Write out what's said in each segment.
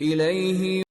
إليه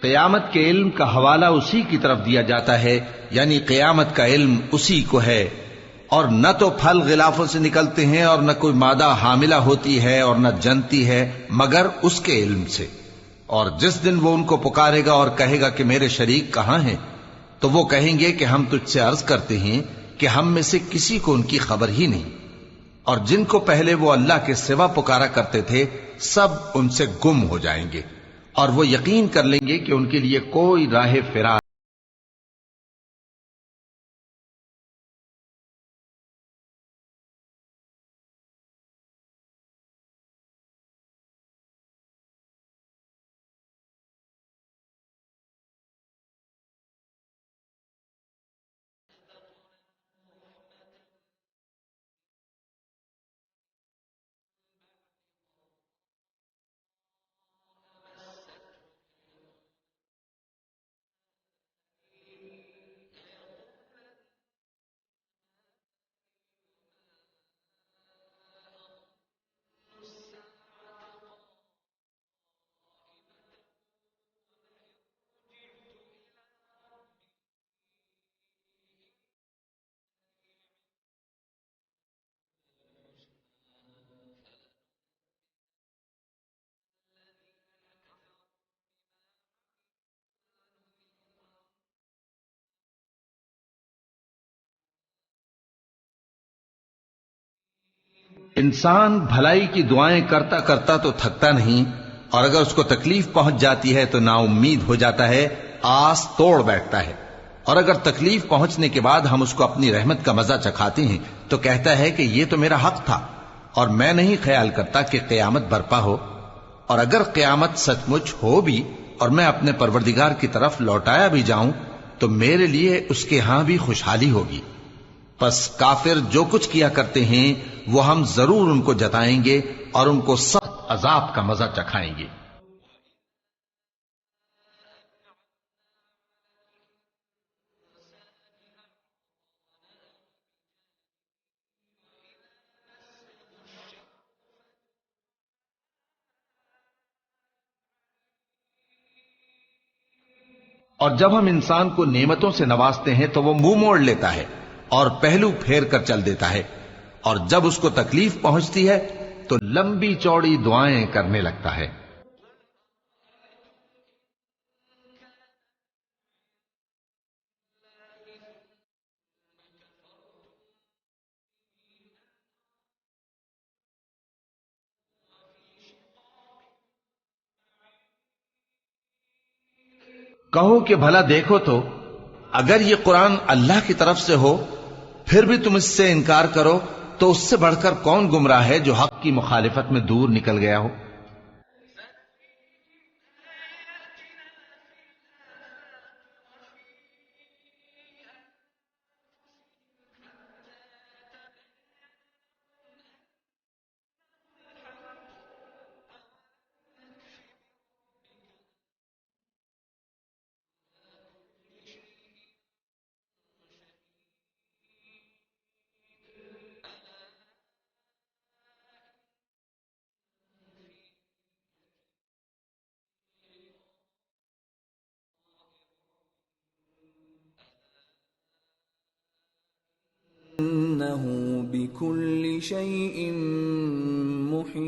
قیامت کے علم کا حوالہ اسی کی طرف دیا جاتا ہے، یعنی قیامت کا علم اسی کو ہے، اور نہ تو پھل غلافوں سے نکلتے ہیں اور نہ کوئی مادہ حاملہ ہوتی ہے اور نہ جنتی ہے مگر اس کے علم سے۔ اور جس دن وہ ان کو پکارے گا اور کہے گا کہ میرے شریک کہاں ہیں، تو وہ کہیں گے کہ ہم تجھ سے عرض کرتے ہیں کہ ہم میں سے کسی کو ان کی خبر ہی نہیں، اور جن کو پہلے وہ اللہ کے سوا پکارا کرتے تھے سب ان سے گم ہو جائیں گے، اور وہ یقین کر لیں گے کہ ان کے لیے کوئی راہ فرار۔ انسان بھلائی کی دعائیں کرتا کرتا تو تھکتا نہیں، اور اگر اس کو تکلیف پہنچ جاتی ہے تو نا امید ہو جاتا ہے، آس توڑ بیٹھتا ہے، اور اگر تکلیف پہنچنے کے بعد ہم اس کو اپنی رحمت کا مزہ چکھاتے ہیں تو کہتا ہے کہ یہ تو میرا حق تھا اور میں نہیں خیال کرتا کہ قیامت برپا ہو۔ اور اگر قیامت سچ مچ ہو بھی اور میں اپنے پروردگار کی طرف لوٹایا بھی جاؤں تو میرے لیے اس کے ہاں بھی خوشحالی ہوگی۔ پس کافر جو کچھ کیا کرتے ہیں وہ ہم ضرور ان کو جتائیں گے اور ان کو سخت عذاب کا مزہ چکھائیں گے۔ اور جب ہم انسان کو نعمتوں سے نوازتے ہیں تو وہ منہ موڑ لیتا ہے اور پہلو پھیر کر چل دیتا ہے، اور جب اس کو تکلیف پہنچتی ہے تو لمبی چوڑی دعائیں کرنے لگتا ہے۔ کہو کہ بھلا دیکھو تو اگر یہ قرآن اللہ کی طرف سے ہو پھر بھی تم اس سے انکار کرو تو اس سے بڑھ کر کون گمراہ ہے جو حق کی مخالفت میں دور نکل گیا ہو۔ إنه بكل شيء محيط۔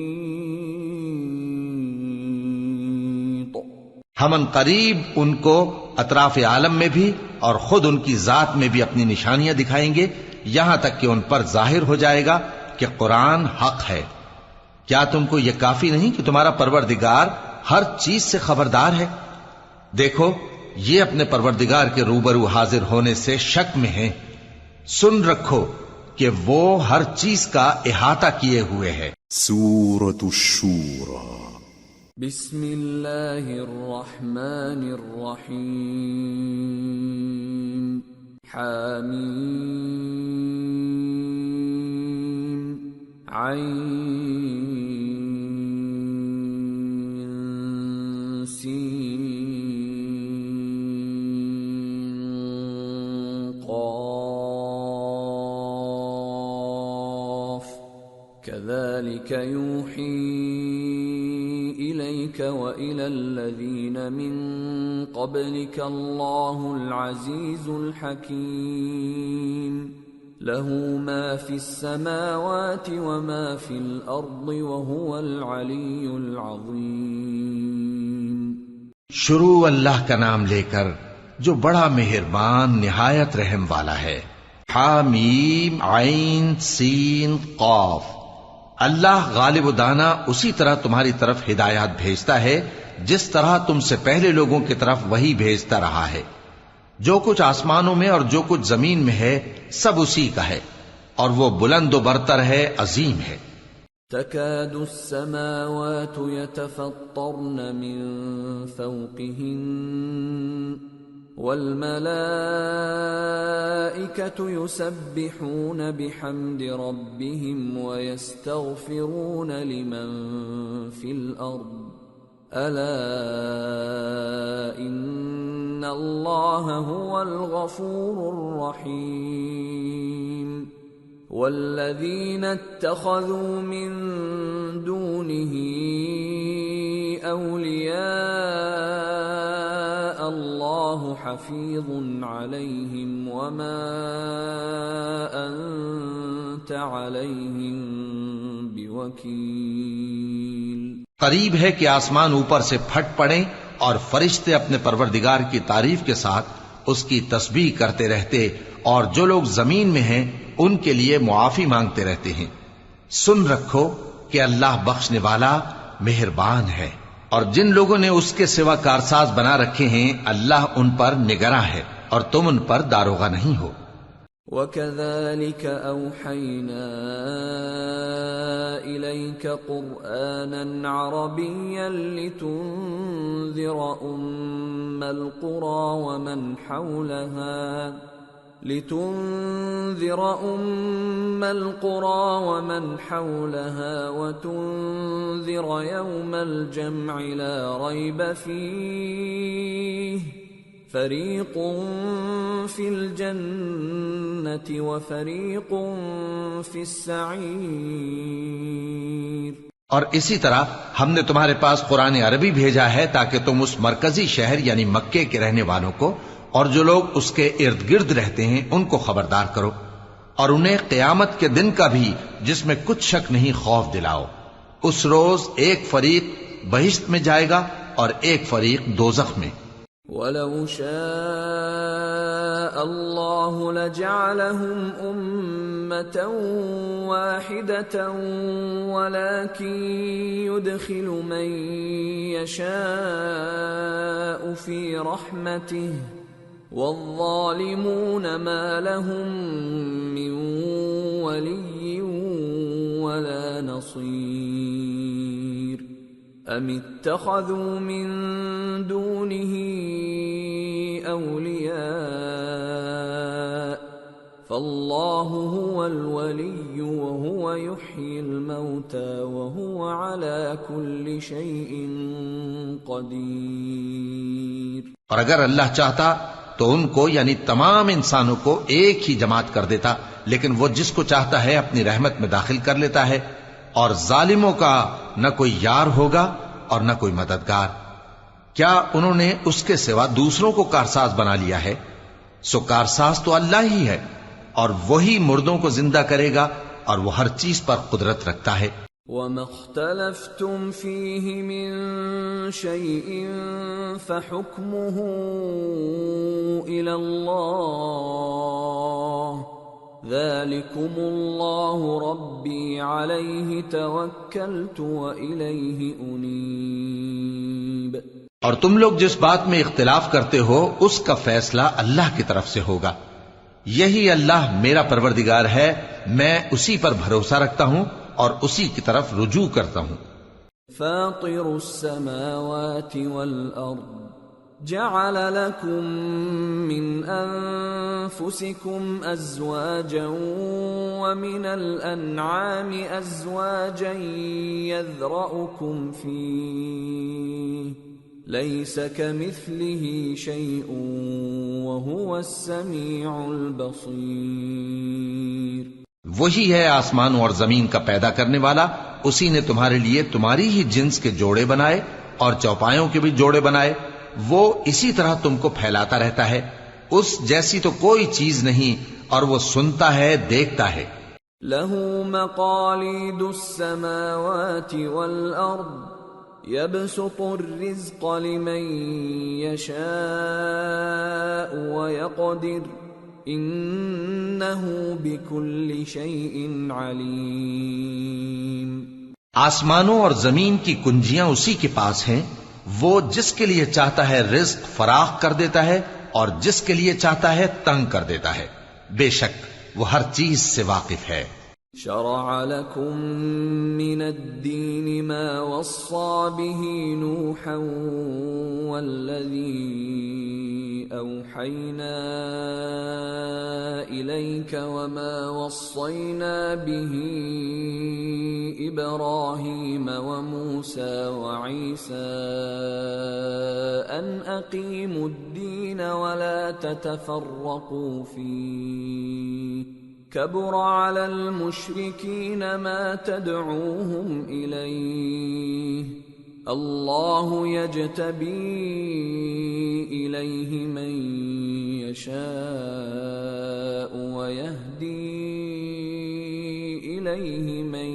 ہم ان قریب ان کو اطراف عالم میں بھی اور خود ان کی ذات میں بھی اپنی نشانیاں دکھائیں گے، یہاں تک کہ ان پر ظاہر ہو جائے گا کہ قرآن حق ہے۔ کیا تم کو یہ کافی نہیں کہ تمہارا پروردگار ہر چیز سے خبردار ہے؟ دیکھو یہ اپنے پروردگار کے روبرو حاضر ہونے سے شک میں ہیں، سن رکھو کہ وہ ہر چیز کا احاطہ کیے ہوئے ہے۔ سورة الشورى بسم اللہ الرحمن الرحیم حامیم عین سین كذلك يوحي إليك وإلى الذين من قبلك الله العزيز الحكيم له ما في السماوات وما في الأرض وهو العلي العظيم۔ شروع اللہ کا نام لے کر جو بڑا مہربان نہایت رحم والا ہے۔ حامیم عین سین قاف۔ اللہ غالب و دانا اسی طرح تمہاری طرف ہدایات بھیجتا ہے جس طرح تم سے پہلے لوگوں کی طرف وہی بھیجتا رہا ہے۔ جو کچھ آسمانوں میں اور جو کچھ زمین میں ہے سب اسی کا ہے، اور وہ بلند و برتر ہے، عظیم ہے۔ تكاد السماوات يتفطرن من فوقهن والملائكة يسبحون بحمد ربهم ويستغفرون لمن في الأرض ألا إن الله هو الغفور الرحيم والذين اتخذوا من دونه أولياء الله حفيظ عليهم وما أنت عليهم بوكيل۔ قریب ہے کہ آسمان اوپر سے پھٹ پڑیں اور فرشتے اپنے پروردگار کی تعریف کے ساتھ اس کی تسبیح کرتے رہتے، اور جو لوگ زمین میں ہیں ان کے لیے معافی مانگتے رہتے ہیں۔ سن رکھو کہ اللہ بخشنے والا مہربان ہے، اور جن لوگوں نے اس کے سوا کارساز بنا رکھے ہیں اللہ ان پر نگراں ہے اور تم ان پر داروغہ نہیں ہو۔ وَكَذَلِكَ أَوْحَيْنَا إِلَيْكَ قُرْآنًا عَرَبِيًّا لِتُنذِرَ أُمَّ الْقُرَى وَمَنْ حَوْلَهَا وَتُنذِرَ يَوْمَ الْجَمْعِ لَا رَيْبَ فِيهِ فَرِيقٌ فِي الْجَنَّةِ وَفَرِيقٌ فِي السَّعِيرِ۔ اور اسی طرح ہم نے تمہارے پاس قرآن عربی بھیجا ہے تاکہ تم اس مرکزی شہر یعنی مکے کے رہنے والوں کو اور جو لوگ اس کے ارد گرد رہتے ہیں ان کو خبردار کرو، اور انہیں قیامت کے دن کا بھی جس میں کچھ شک نہیں خوف دلاؤ۔ اس روز ایک فریق بہشت میں جائے گا اور ایک فریق دوزخ میں۔ وَلَوْ شَاءَ اللَّهُ لَجَعَلَهُمْ أُمَّةً وَاحِدَةً وَلَكِنْ يُدْخِلُ مَنْ يَشَاءُ فِي رَحْمَتِهِ وَالظَّالِمُونَ مَا لَهُم مِّن وَلِيٍّ وَلَا نَصِيرٍ أَمِ اتَّخَذُوا مِن دُونِهِ أَوْلِيَاءَ فَاللَّهُ هُوَ الْوَلِيُّ وَهُوَ يُحْيِي الْمَوْتَى وَهُوَ عَلَى كُلِّ شَيْءٍ قَدِيرٌ۔ اور اگر اللہ چاہتا تو ان کو یعنی تمام انسانوں کو ایک ہی جماعت کر دیتا، لیکن وہ جس کو چاہتا ہے اپنی رحمت میں داخل کر لیتا ہے، اور ظالموں کا نہ کوئی یار ہوگا اور نہ کوئی مددگار۔ کیا انہوں نے اس کے سوا دوسروں کو کارساز بنا لیا ہے؟ سو کارساز تو اللہ ہی ہے، اور وہی مردوں کو زندہ کرے گا، اور وہ ہر چیز پر قدرت رکھتا ہے۔ وَمَا اخْتَلَفْتُمْ فِيهِ مِنْ شَيْءٍ فَحُكْمُهُ إِلَى اللَّهِ ذلكم الله ربي عليه توكلت وإليه أنيب۔ اور تم لوگ جس بات میں اختلاف کرتے ہو اس کا فیصلہ اللہ کی طرف سے ہوگا۔ یہی اللہ میرا پروردگار ہے، میں اسی پر بھروسہ رکھتا ہوں اور اسی کی طرف رجوع کرتا ہوں۔ فاطر السماوات والأرض جعل لكم من أنفسكم أزواجا ومن الأنعام أزواجا يذرأكم فيه ليس كمثله شيء وهو السميع البصير۔ وہی ہے آسمانوں اور زمین کا پیدا کرنے والا، اسی نے تمہارے لیے تمہاری ہی جنس کے جوڑے بنائے اور چوپایوں کے بھی جوڑے بنائے، وہ اسی طرح تم کو پھیلاتا رہتا ہے، اس جیسی تو کوئی چیز نہیں، اور وہ سنتا ہے، دیکھتا ہے۔ لہ مقالید السماوات والارض يبسط الرزق لمن يشاء ويقدر انه بكل شيء عليم۔ آسمانوں اور زمین کی کنجیاں اسی کے پاس ہیں، وہ جس کے لیے چاہتا ہے رزق فراخ کر دیتا ہے اور جس کے لیے چاہتا ہے تنگ کر دیتا ہے، بے شک وہ ہر چیز سے واقف ہے۔ شرع لكم من الدين ما وصى به نوحا والذي أوحينا إليك وما وصينا به إبراهيم وموسى وعيسى أن أقيموا الدين ولا تتفرقوا فيه كبر على المشركين ما تدعوهم إليه الله يجتبي إليه من يشاء ويهدي إليه من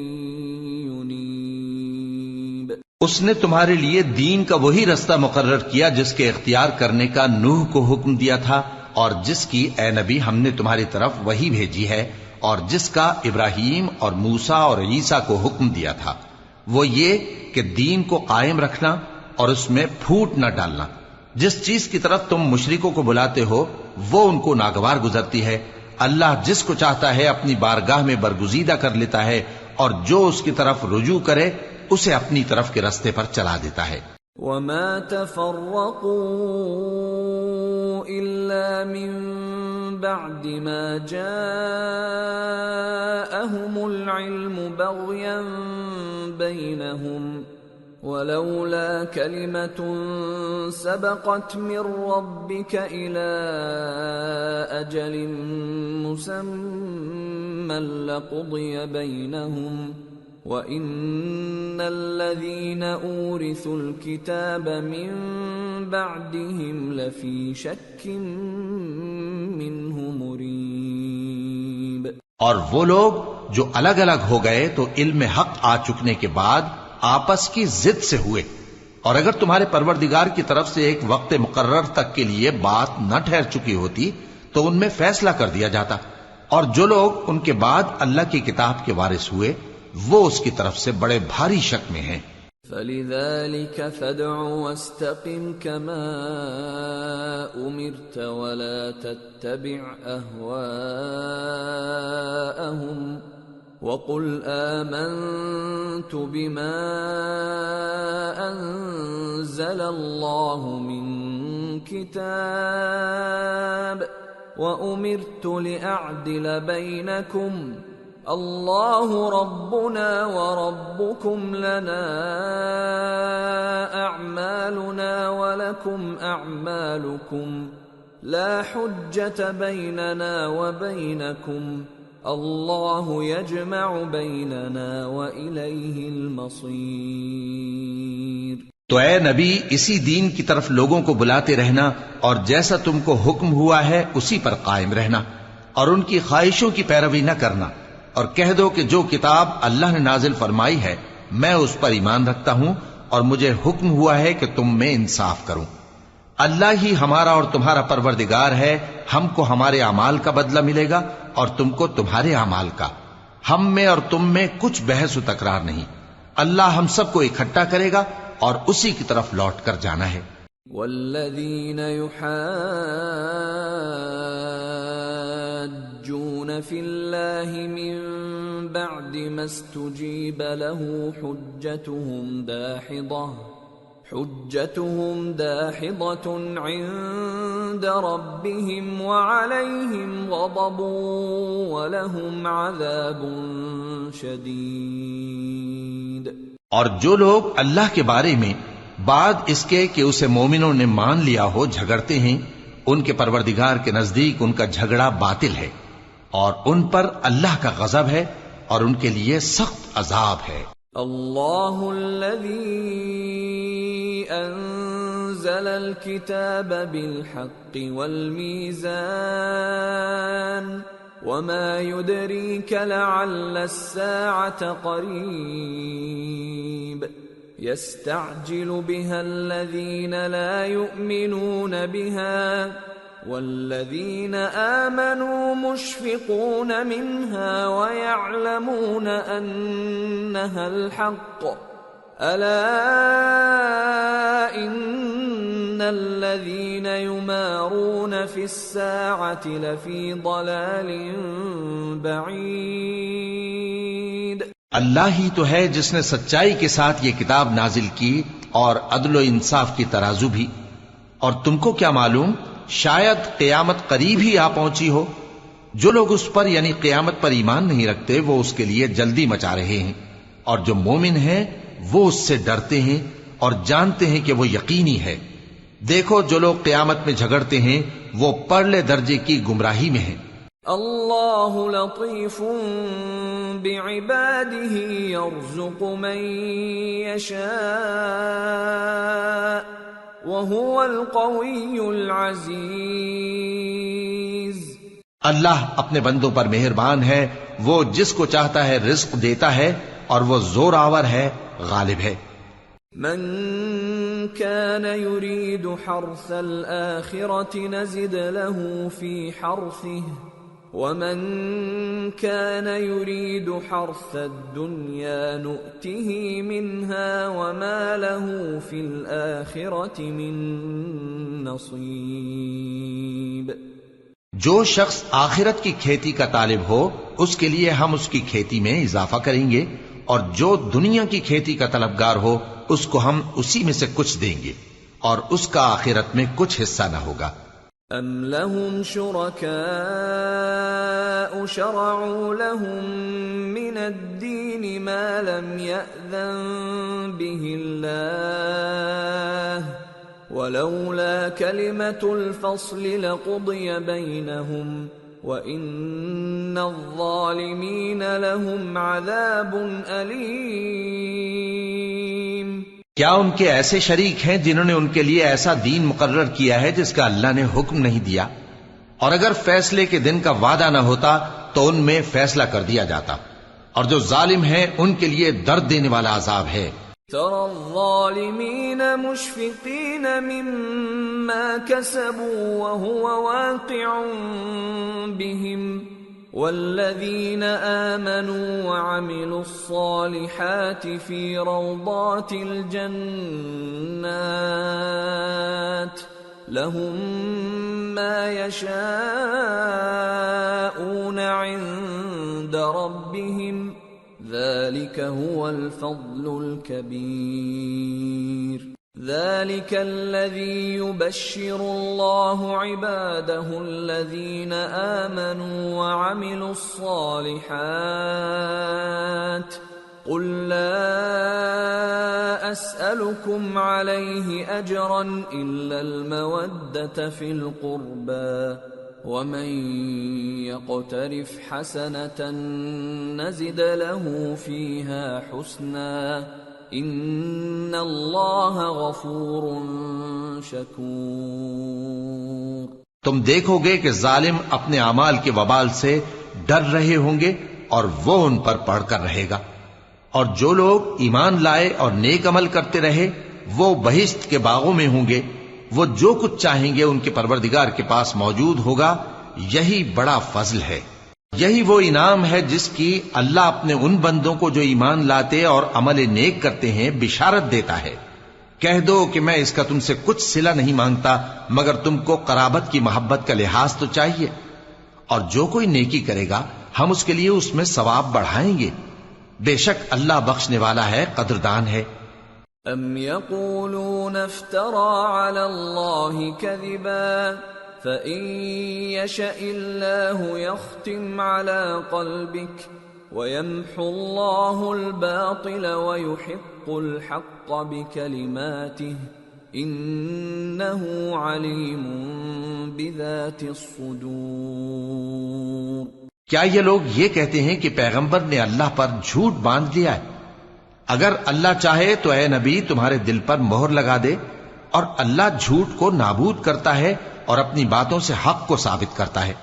ينيب۔ اس نے تمہارے لیے دین کا وہی رستہ مقرر کیا جس کے اختیار کرنے کا نوح کو حکم دیا تھا، اور جس کی اے نبی ہم نے تمہاری طرف وہی بھیجی ہے، اور جس کا ابراہیم اور موسیٰ اور عیسیٰ کو حکم دیا تھا، وہ یہ کہ دین کو قائم رکھنا اور اس میں پھوٹ نہ ڈالنا۔ جس چیز کی طرف تم مشرکوں کو بلاتے ہو وہ ان کو ناگوار گزرتی ہے، اللہ جس کو چاہتا ہے اپنی بارگاہ میں برگزیدہ کر لیتا ہے، اور جو اس کی طرف رجوع کرے اسے اپنی طرف کے رستے پر چلا دیتا ہے۔ وما تفرقوا إلا من بعد ما جاءهم العلم بغيا بينهم ولولا كلمة سبقت من ربك إلى أجل مسمى لقضي بينهم وَإِنَّ الَّذِينَ أُورِثُوا الْكِتَابَ مِنْ بَعْدِهِمْ لَفِي شَكٍّ مِّنْهُ مُرِيبٍ۔ اور وہ لوگ جو الگ الگ ہو گئے تو علم حق آ چکنے کے بعد آپس کی ضد سے ہوئے، اور اگر تمہارے پروردگار کی طرف سے ایک وقت مقرر تک کے لیے بات نہ ٹھہر چکی ہوتی تو ان میں فیصلہ کر دیا جاتا، اور جو لوگ ان کے بعد اللہ کی کتاب کے وارث ہوئے وہ اس کی طرف سے بڑے بھاری شک میں ہیں۔ فَلِذَلِكَ فَادْعُ وَاسْتَقِمْ كَمَا أُمِرْتَ وَلَا تَتَّبِعْ أَهْوَاءَهُمْ وَقُلْ آمَنْتُ بِمَا أَنزَلَ اللَّهُ مِنْ كِتَابٍ وَأُمِرْتُ لِأَعْدِلَ بَيْنَكُمْ اللہ ربنا وربکم لنا اعمالنا ولکم اعمالکم لا حجة بیننا وبینکم اللہ یجمع بیننا والیہ المصیر۔ تو اے نبی اسی دین کی طرف لوگوں کو بلاتے رہنا، اور جیسا تم کو حکم ہوا ہے اسی پر قائم رہنا، اور ان کی خواہشوں کی پیروی نہ کرنا، اور کہہ دو کہ جو کتاب اللہ نے نازل فرمائی ہے میں اس پر ایمان رکھتا ہوں، اور مجھے حکم ہوا ہے کہ تم میں انصاف کروں۔ اللہ ہی ہمارا اور تمہارا پروردگار ہے، ہم کو ہمارے اعمال کا بدلہ ملے گا اور تم کو تمہارے اعمال کا، ہم میں اور تم میں کچھ بحث و تکرار نہیں، اللہ ہم سب کو اکٹھا کرے گا اور اسی کی طرف لوٹ کر جانا ہے۔ والذین یحاجون فی اللہ من بعد ما استجیب له حجتهم داحضة عند ربهم وعليهم غضب ولهم عذاب شدید۔ اور جو لوگ اللہ کے بارے میں بعد اس کے کہ اسے مومنوں نے مان لیا ہو جھگڑتے ہیں، ان کے پروردگار کے نزدیک ان کا جھگڑا باطل ہے اور ان پر اللہ کا غضب ہے اور ان کے لیے سخت عذاب ہے۔ اللہ الذی انزل الكتاب بالحق والمیزان وما يدريك لعل الساعة قريب يستعجل بها الذين لا يؤمنون بها والذين آمنوا مشفقون منها ويعلمون أنها الحق ألا إن الذين يمارون في الساعة لفي ضلال بعيد۔ اللہ ہی تو ہے جس نے سچائی کے ساتھ یہ کتاب نازل کی اور عدل و انصاف کی ترازو بھی، اور تم کو کیا معلوم شاید قیامت قریب ہی آ پہنچی ہو۔ جو لوگ اس پر یعنی قیامت پر ایمان نہیں رکھتے وہ اس کے لیے جلدی مچا رہے ہیں، اور جو مومن ہیں وہ اس سے ڈرتے ہیں اور جانتے ہیں کہ وہ یقینی ہے۔ دیکھو جو لوگ قیامت میں جھگڑتے ہیں وہ پرلے درجے کی گمراہی میں ہیں۔ اللہ لطیف بعباده يرزق من يشاء وهو القوی العزیز۔ اللہ اپنے بندوں پر مہربان ہے، وہ جس کو چاہتا ہے رزق دیتا ہے اور وہ زور آور ہے، غالب ہے۔ من كان يريد حرث الآخرة نزد له في حرثه ومن كان يريد حرث الدنيا نؤته منها وما له في الآخرة من نصيب۔ جو شخص آخرت کی کھیتی کا طالب ہو اس کے لیے ہم اس کی کھیتی میں اضافہ کریں گے، اور جو دنیا کی کھیتی کا طلبگار ہو اس کو ہم اسی میں سے کچھ دیں گے اور اس کا آخرت میں کچھ حصہ نہ ہوگا۔ ام لهم شركاء شرعوا لهم من الدين ما لم يأذن به الله ولولا كلمة الفصل لقضي بينهم وَإِنَّ الظَّالِمِينَ لَهُمْ عَذَابٌ أَلِيمٌ۔ کیا ان کے ایسے شریک ہیں جنہوں نے ان کے لیے ایسا دین مقرر کیا ہے جس کا اللہ نے حکم نہیں دیا؟ اور اگر فیصلے کے دن کا وعدہ نہ ہوتا تو ان میں فیصلہ کر دیا جاتا، اور جو ظالم ہیں ان کے لیے درد دینے والا عذاب ہے۔ ترى الظالمين مشفقين مما كسبوا وهو واقع بهم والذين آمنوا وعملوا الصالحات في روضات الجنات لهم ما يشاءون عند ربهم ذلك هو الفضل الكبير۔ ذلك الذي يبشر الله عباده الذين آمنوا وعملوا الصالحات قل لا أسألكم عليه أجرا إلا المودة في القربى ومن يقترف حسنة نزد له فيها حسنا ان اللہ غفور شکور۔ تم دیکھو گے کہ ظالم اپنے اعمال کے وبال سے ڈر رہے ہوں گے اور وہ ان پر پڑھ کر رہے گا، اور جو لوگ ایمان لائے اور نیک عمل کرتے رہے وہ بہشت کے باغوں میں ہوں گے، وہ جو کچھ چاہیں گے ان کے پروردگار کے پاس موجود ہوگا، یہی بڑا فضل ہے۔ یہی وہ انعام ہے جس کی اللہ اپنے ان بندوں کو جو ایمان لاتے اور عمل نیک کرتے ہیں بشارت دیتا ہے۔ کہہ دو کہ میں اس کا تم سے کچھ صلہ نہیں مانگتا مگر تم کو قرابت کی محبت کا لحاظ تو چاہیے، اور جو کوئی نیکی کرے گا ہم اس کے لیے اس میں ثواب بڑھائیں گے، بے شک اللہ بخشنے والا ہے، قدردان ہے۔ ام یقولون افترى على الله كذبا فإن يشأ الله يختم على قلبك ويمحو الله الباطل ويحق الحق بكلماته إنه عليم بذات الصدور۔ کیا یہ لوگ یہ کہتے ہیں کہ پیغمبر نے اللہ پر جھوٹ باندھ لیا ہے؟ اگر اللہ چاہے تو اے نبی تمہارے دل پر مہر لگا دے، اور اللہ جھوٹ کو نابود کرتا ہے اور اپنی باتوں سے حق کو ثابت کرتا ہے،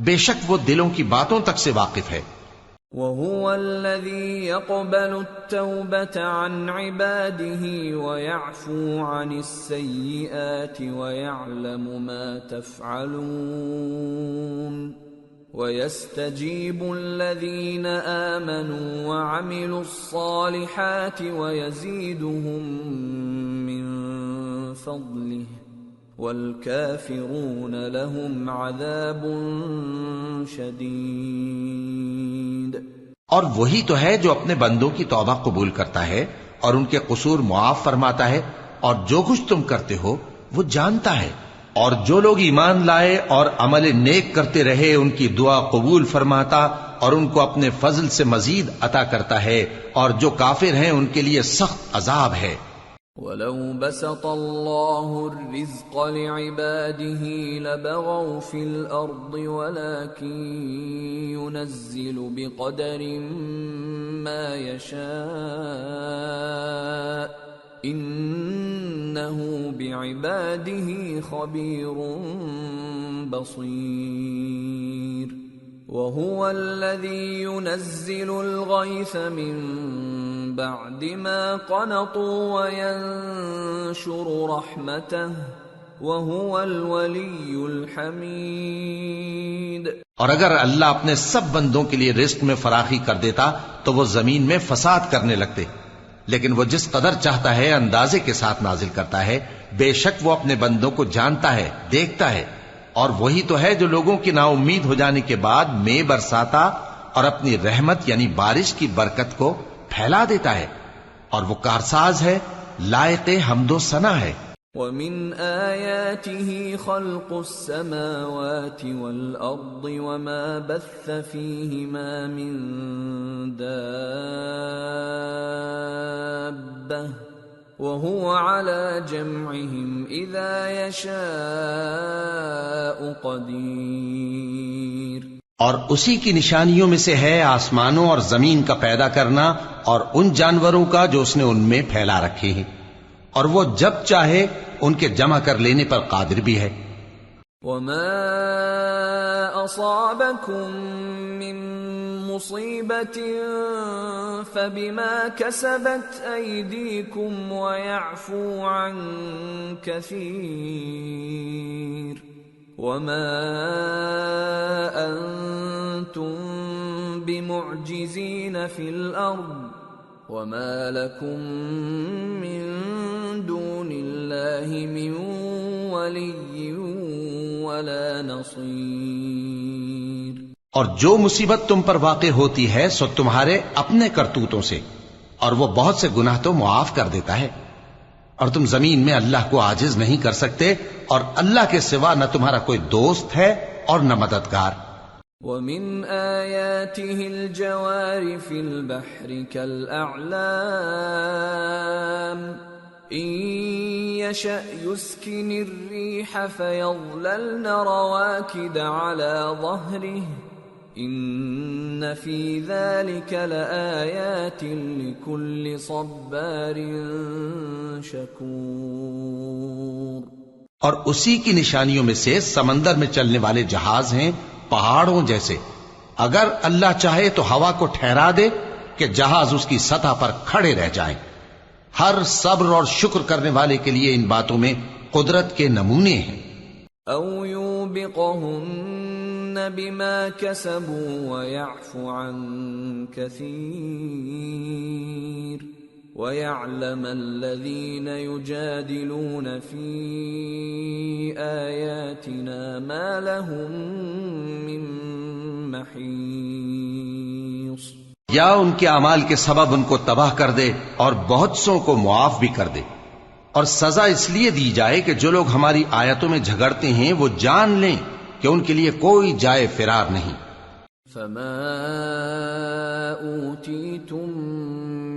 بے شک وہ دلوں کی باتوں تک سے واقف ہے۔ وَهُوَ الَّذِي يَقْبَلُ التَّوْبَةَ عَنْ عِبَادِهِ وَيَعْفُو عَنِ السَّيِّئَاتِ وَيَعْلَمُ مَا تَفْعَلُونَ وَيَسْتَجِيبُ الَّذِينَ آمَنُوا وَعَمِلُوا الصَّالِحَاتِ وَيَزِيدُهُم مِّن فَضْلِهِ وَالْكَافِرُونَ لَهُمْ عَذَابٌ شَدِيدٌ۔ اور وہی تو ہے جو اپنے بندوں کی توبہ قبول کرتا ہے اور ان کے قصور معاف فرماتا ہے، اور جو کچھ تم کرتے ہو وہ جانتا ہے، اور جو لوگ ایمان لائے اور عمل نیک کرتے رہے ان کی دعا قبول فرماتا اور ان کو اپنے فضل سے مزید عطا کرتا ہے، اور جو کافر ہیں ان کے لیے سخت عذاب ہے۔ وَلَوْ بَسَطَ اللَّهُ الرِّزْقَ لِعِبَادِهِ لَبَغَوْا فِي الْأَرْضِ وَلَكِنْ يُنَزِّلُ بِقَدَرٍ مَا يَشَاءُ إِنَّهُ بِعِبَادِهِ خَبِيرٌ بَصِيرٌ۔ وَهُوَ الَّذِي يُنَزِّلُ الْغَيْثَ مِن بَعْدِ مَا قَنَطُوا وَيَنشُرُ رَحْمَتَهُ وَهُوَ الْوَلِيُّ الْحَمِيدُ۔ اور اگر اللہ اپنے سب بندوں کے لیے رزق میں فراخی کر دیتا تو وہ زمین میں فساد کرنے لگتے، لیکن وہ جس قدر چاہتا ہے اندازے کے ساتھ نازل کرتا ہے، بے شک وہ اپنے بندوں کو جانتا ہے، دیکھتا ہے۔ اور وہی تو ہے جو لوگوں کی نا امید ہو جانے کے بعد مے برساتا اور اپنی رحمت یعنی بارش کی برکت کو پھیلا دیتا ہے، اور وہ کارساز ہے، لائق حمد و ثنا ہے۔ وَمِنْ آيَاتِهِ خَلْقُ السَّمَاوَاتِ وَالْأَرْضِ وَمَا بَثَّ فِيهِمَا مِن دَابَّةٍ وَهُوَ عَلَى جَمْعِهِمْ إِذَا يَشَاءُ قَدِيرٌ۔ اور اسی کی نشانیوں میں سے ہے آسمانوں اور زمین کا پیدا کرنا اور ان جانوروں کا جو اس نے ان میں پھیلا رکھے ہیں، اور وہ جب چاہے ان کے جمع کر لینے پر قادر بھی ہے۔ وَمَا أَصَابَكُم مِّن مُّصِيبَةٍ فَبِمَا كَسَبَتْ أَيْدِيكُمْ وَيَعْفُو عَن كَثِيرٍ وَمَا أَنتُم بِمُعْجِزِينَ فِي الْأَرْضِ وَمَا لَكُم مِّن دُونِ اللَّهِ مِن وَلِيٍّ وَلَا نَصِيرٍ۔ اور جو مصیبت تم پر واقع ہوتی ہے سو تمہارے اپنے کرتوتوں سے، اور وہ بہت سے گناہ تو معاف کر دیتا ہے، اور تم زمین میں اللہ کو عاجز نہیں کر سکتے، اور اللہ کے سوا نہ تمہارا کوئی دوست ہے اور نہ مددگار۔ وَمِنْ آيَاتِهِ الْجَوَارِ فِي الْبَحْرِ كَالْأَعْلَامِ إِنْ يَشَأْ يُسْكِنِ الرِّيحَ فَيَظْلَلْنَ رَوَاكِدَ عَلَى ظَهْرِهِ إِنَّ فِي ذَلِكَ لَآيَاتٍ لِكُلِّ صَبَّارٍ شَكُورٍ۔ اور اسی کی نشانیوں میں سے سمندر میں چلنے والے جہاز ہیں پہاڑوں جیسے، اگر اللہ چاہے تو ہوا کو ٹھہرا دے کہ جہاز اس کی سطح پر کھڑے رہ جائیں۔ ہر صبر اور شکر کرنے والے کے لیے ان باتوں میں قدرت کے نمونے ہیں. او یوبقہن بما کسبوا ویعفو عن کثیر وَيَعْلَمَ الَّذِينَ يُجَادِلُونَ فِي آيَاتِنَا مَا لَهُم مِّن مَّحِيصٍ. یا ان کے اعمال کے سبب ان کو تباہ کر دے اور بہت سوں کو معاف بھی کر دے. اور سزا اس لیے دی جائے کہ جو لوگ ہماری آیتوں میں جھگڑتے ہیں وہ جان لیں کہ ان کے لیے کوئی جائے فرار نہیں. فَمَا أُوتِيتُم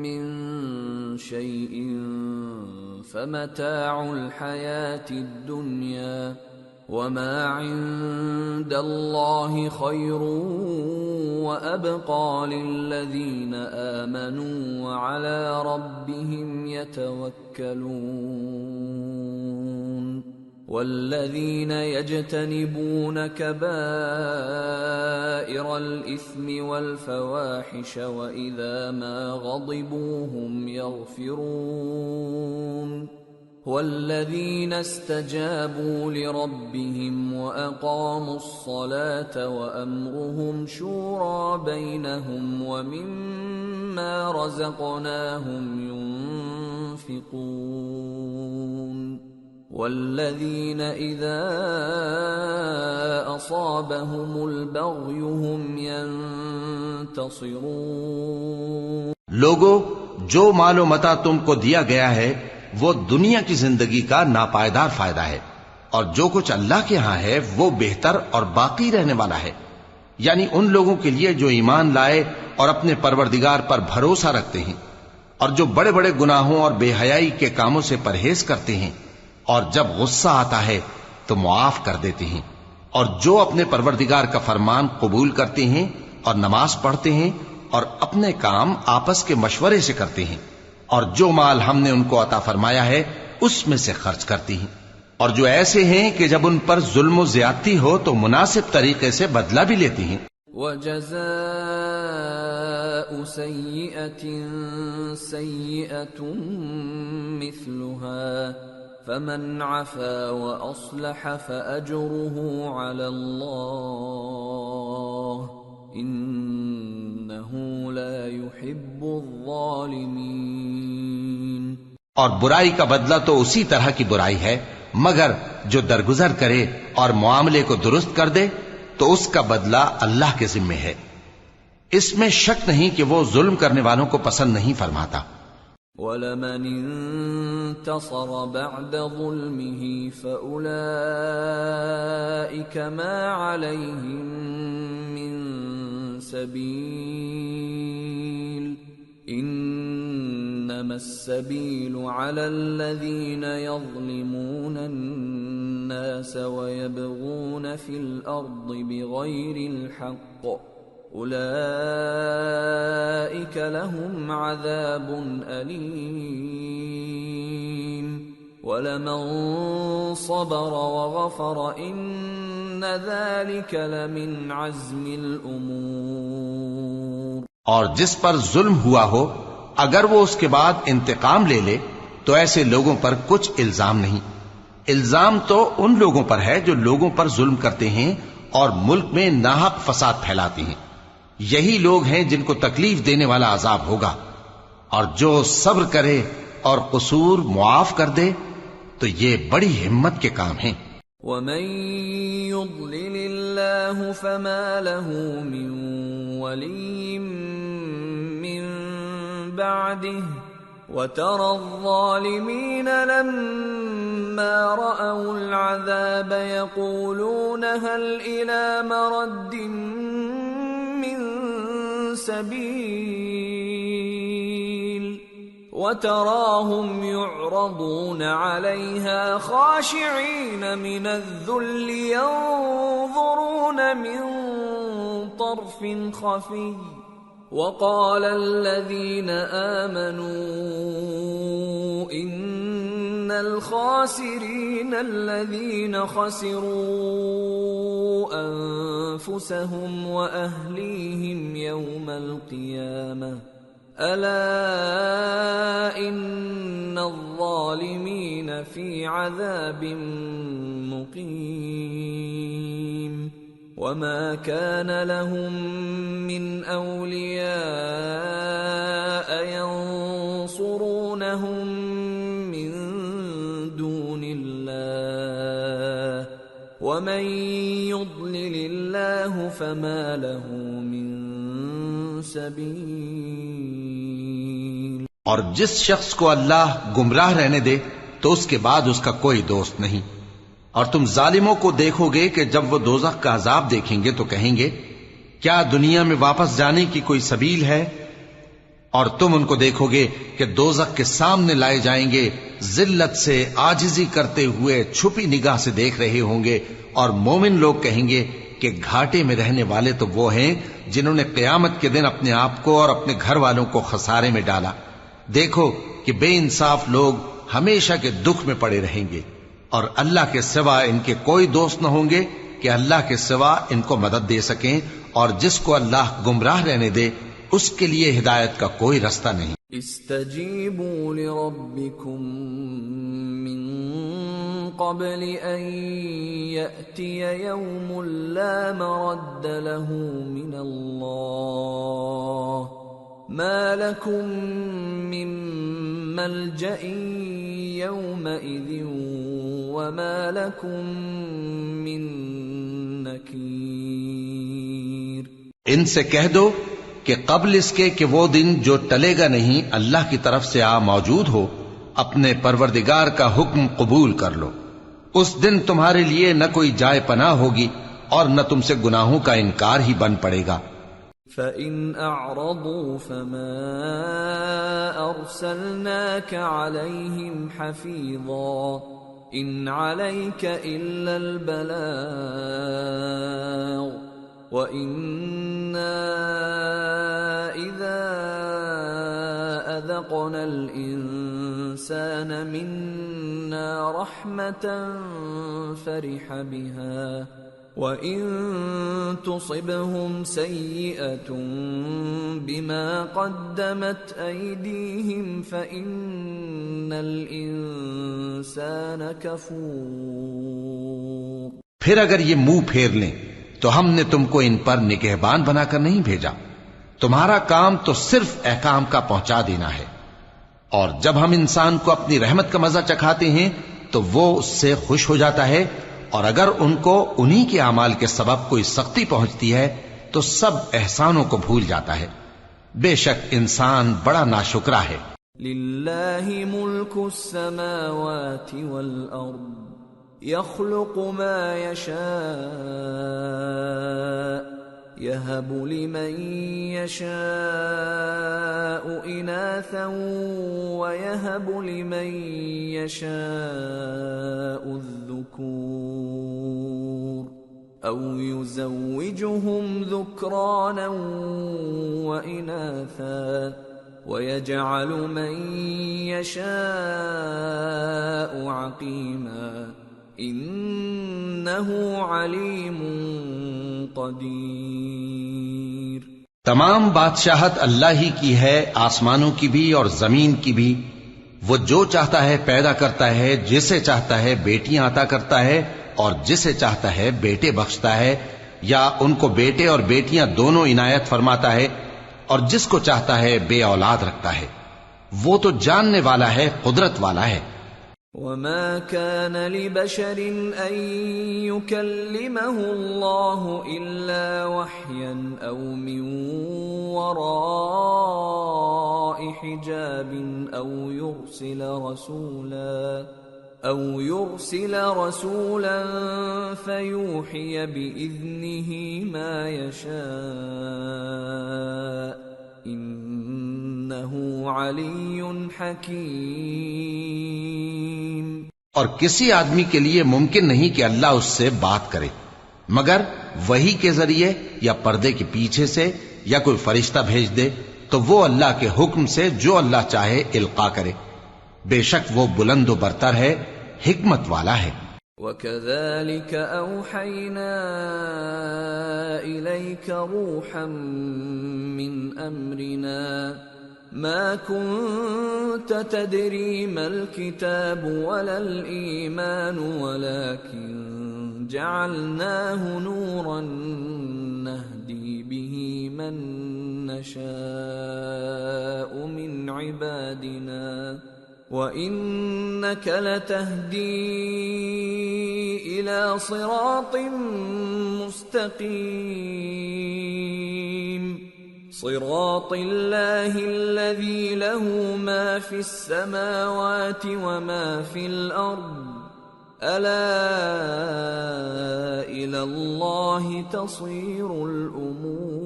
مِّن شيء فمتاع الحياة الدنيا وما عند الله خير وأبقى للذين آمنوا وعلى ربهم يتوكلون. والذين يجتنبون كبائر الإثم والفواحش وإذا ما غضبوا هم يغفرون. والذين استجابوا لربهم وأقاموا الصلاة وأمرهم شورى بينهم ومما رزقناهم ينفقون. والذين إذا أصابهم البغي هم ينتصرون. لوگو، جو مال و متاع تم کو دیا گیا ہے وہ دنیا کی زندگی کا ناپائیدار فائدہ ہے، اور جو کچھ اللہ کے ہاں ہے وہ بہتر اور باقی رہنے والا ہے. یعنی ان لوگوں کے لیے جو ایمان لائے اور اپنے پروردگار پر بھروسہ رکھتے ہیں، اور جو بڑے بڑے گناہوں اور بے حیائی کے کاموں سے پرہیز کرتے ہیں، اور جب غصہ آتا ہے تو معاف کر دیتے ہیں، اور جو اپنے پروردگار کا فرمان قبول کرتے ہیں اور نماز پڑھتے ہیں اور اپنے کام آپس کے مشورے سے کرتے ہیں، اور جو مال ہم نے ان کو عطا فرمایا ہے اس میں سے خرچ کرتی ہیں، اور جو ایسے ہیں کہ جب ان پر ظلم و زیادتی ہو تو مناسب طریقے سے بدلہ بھی لیتی ہیں. وَجَزَاءُ سَيِّئَةٍ سَيِّئَةٌ مِثْلُهَا فَمَنْ عَفَا وَأَصْلَحَ فَأَجْرُهُ عَلَى اللَّهِ إِنَّهُ لَا يُحِبُّ الظَّالِمِينَ. اور برائی کا بدلہ تو اسی طرح کی برائی ہے، مگر جو درگزر کرے اور معاملے کو درست کر دے تو اس کا بدلہ اللہ کے ذمے ہے. اس میں شک نہیں کہ وہ ظلم کرنے والوں کو پسند نہیں فرماتا. وَلَمَنِ انتصر بعد ظلمه فأولئك ما عليهم من سبيل إنما السبيل على الذين يظلمون الناس ويبغون في الأرض بغير الحق أولئك لهم عذاب أليم وَلَمَن صَبَرَ وَغَفَرَ إِنَّ ذَلِكَ لَمِنْ عَزْمِ الْأُمُورِ. اور جس پر ظلم ہوا ہو اگر وہ اس کے بعد انتقام لے لے تو ایسے لوگوں پر کچھ الزام نہیں. الزام تو ان لوگوں پر ہے جو لوگوں پر ظلم کرتے ہیں اور ملک میں ناحق فساد پھیلاتے ہیں. یہی لوگ ہیں جن کو تکلیف دینے والا عذاب ہوگا. اور جو صبر کرے اور قصور معاف کر دے تو یہ بڑی ہمت کے کام ہیں. وَمَن يُضْلِلِ اللَّهُ فَمَا لَهُ مِن وَلِيٍّ مِّن بَعْدِهِ وَتَرَى الظَّالِمِينَ لَمَّا رَأَوُا الْعَذَابَ يَقُولُونَ هَلْ إِلَى مَرَدٍّ مِّن سَبِيلٍ وَتَرَاهُمْ يُعْرَضُونَ عَلَيْهَا خَاشِعِينَ مِنَ الذُّلِّ يَنظُرُونَ مِن طَرْفٍ خَفِيٍّ وَقَالَ الَّذِينَ آمَنُوا إِنَّ الْخَاسِرِينَ الَّذِينَ خَسِرُوا أَنفُسَهُمْ وَأَهْلِيهِمْ يَوْمَ الْقِيَامَةِ ألا إن الظالمين في عذاب مقيم وما كان لهم من أولياء ينصرونهم من دون الله ومن يضلل الله فما له من سبيل. اور جس شخص کو اللہ گمراہ رہنے دے تو اس کے بعد اس کا کوئی دوست نہیں. اور تم ظالموں کو دیکھو گے کہ جب وہ دوزخ کا عذاب دیکھیں گے تو کہیں گے کیا دنیا میں واپس جانے کی کوئی سبیل ہے؟ اور تم ان کو دیکھو گے کہ دوزخ کے سامنے لائے جائیں گے، ذلت سے عاجزی کرتے ہوئے چھپی نگاہ سے دیکھ رہے ہوں گے، اور مومن لوگ کہیں گے کہ گھاٹے میں رہنے والے تو وہ ہیں جنہوں نے قیامت کے دن اپنے آپ کو اور اپنے گھر والوں کو خسارے میں ڈالا. دیکھو کہ بے انصاف لوگ ہمیشہ کے دکھ میں پڑے رہیں گے، اور اللہ کے سوا ان کے کوئی دوست نہ ہوں گے کہ اللہ کے سوا ان کو مدد دے سکیں، اور جس کو اللہ گمراہ رہنے دے اس کے لیے ہدایت کا کوئی رستہ نہیں. استجیبوا لربکم من قبل ان یأتی یوم لا مرد له من اللہ ما لکم من ملجأ یومئذ وما لکم من نکیر. ان سے کہہ دو کہ قبل اس کے کہ وہ دن جو ٹلے گا نہیں اللہ کی طرف سے موجود ہو، اپنے پروردگار کا حکم قبول کر لو. اس دن تمہارے لیے نہ کوئی جائے پناہ ہوگی اور نہ تم سے گناہوں کا انکار ہی بن پڑے گا. فَإِنْ أَعْرَضُوا فَمَا أَرْسَلْنَاكَ عَلَيْهِمْ حَفِيظًا إِنْ عَلَيْكَ إِلَّا الْبَلَاغُ وَإِنَّا إِذَا أَذَقْنَا الْإِنسَانَ مِنَّا رَحْمَةً فَرِحَ بِهَا وَإِن تُصِبْهُمْ سَيِّئَةٌ بِمَا قَدَّمَتْ أَيْدِيهِمْ فَإِنَّ الْإِنسَانَ كَفُورٌ. پھر اگر یہ منہ پھیر لیں تو ہم نے تم کو ان پر نگہبان بنا کر نہیں بھیجا. تمہارا کام تو صرف احکام کا پہنچا دینا ہے، اور جب ہم انسان کو اپنی رحمت کا مزہ چکھاتے ہیں تو وہ اس سے خوش ہو جاتا ہے، اور اگر ان کو انہی کے اعمال کے سبب کوئی سختی پہنچتی ہے تو سب احسانوں کو بھول جاتا ہے. بے شک انسان بڑا ناشکرا ہے. للہ ملک السماوات والارض يخلق ما يشاء يهب لمن يشاء إناثا ويهب لمن يشاء الذكور أو يزوجهم ذكرانا وإناثا ويجعل من يشاء عقيما انہ علیم قدیر. تمام بادشاہت اللہ ہی کی ہے، آسمانوں کی بھی اور زمین کی بھی. وہ جو چاہتا ہے پیدا کرتا ہے، جسے چاہتا ہے بیٹیاں عطا کرتا ہے اور جسے چاہتا ہے بیٹے بخشتا ہے، یا ان کو بیٹے اور بیٹیاں دونوں عنایت فرماتا ہے، اور جس کو چاہتا ہے بے اولاد رکھتا ہے. وہ تو جاننے والا ہے، قدرت والا ہے. وما كان لبشر أن يكلمه الله إلا وحيا أو من وراء حجاب أو يرسل رسولا فيوحي بإذنه ما يشاء انہ علی حکیم. اور کسی آدمی کے لیے ممکن نہیں کہ اللہ اس سے بات کرے مگر وحی کے ذریعے یا پردے کے پیچھے سے یا کوئی فرشتہ بھیج دے تو وہ اللہ کے حکم سے جو اللہ چاہے القا کرے. بے شک وہ بلند و برتر ہے، حکمت والا ہے. وَكَذَلِكَ أَوْحَيْنَا إِلَيْكَ رُوحًا مِّنْ أَمْرِنَا ما كنت تدري ما الكتاب ولا الإيمان ولكن جعلناه نورا نهدي به من نشاء من عبادنا وإنك لتهدي إلى صراط مستقيم صراط الله الذي له ما في السماوات وما في الأرض ألا إلى الله تصير الأمور.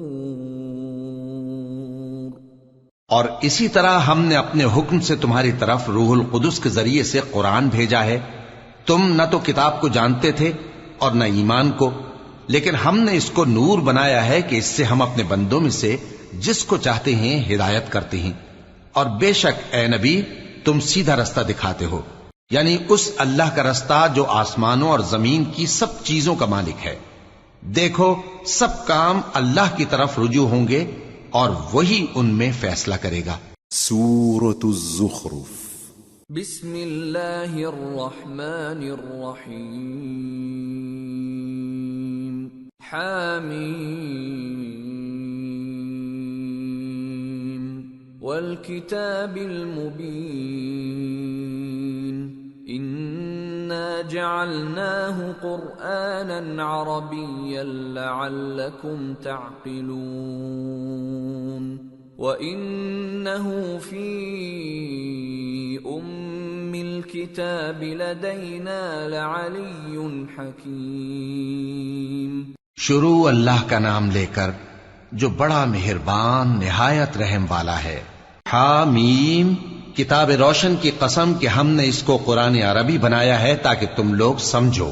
اور اسی طرح ہم نے اپنے حکم سے تمہاری طرف روح القدس کے ذریعے سے قرآن بھیجا ہے. تم نہ تو کتاب کو جانتے تھے اور نہ ایمان کو، لیکن ہم نے اس کو نور بنایا ہے کہ اس سے ہم اپنے بندوں میں سے جس کو چاہتے ہیں ہدایت کرتے ہیں. اور بے شک اے نبی تم سیدھا رستہ دکھاتے ہو، یعنی اس اللہ کا رستہ جو آسمانوں اور زمین کی سب چیزوں کا مالک ہے. دیکھو سب کام اللہ کی طرف رجوع ہوں گے اور وہی ان میں فیصلہ کرے گا. سورة الزخرف. بسم اللہ الرحمن الرحیم. حامیم والکتاب المبین انا جعلناه قرآنا عربیا لعلکم تعقلون وَإِنَّهُ فِي أُمِّ الْكِتَابِ لَدَيْنَا لَعَلِيٌّ حَكِيمٌ. شروع اللہ کا نام لے کر جو بڑا مہربان نہایت رحم والا ہے. حامیم کتاب روشن کی قسم کہ ہم نے اس کو قرآن عربی بنایا ہے تاکہ تم لوگ سمجھو.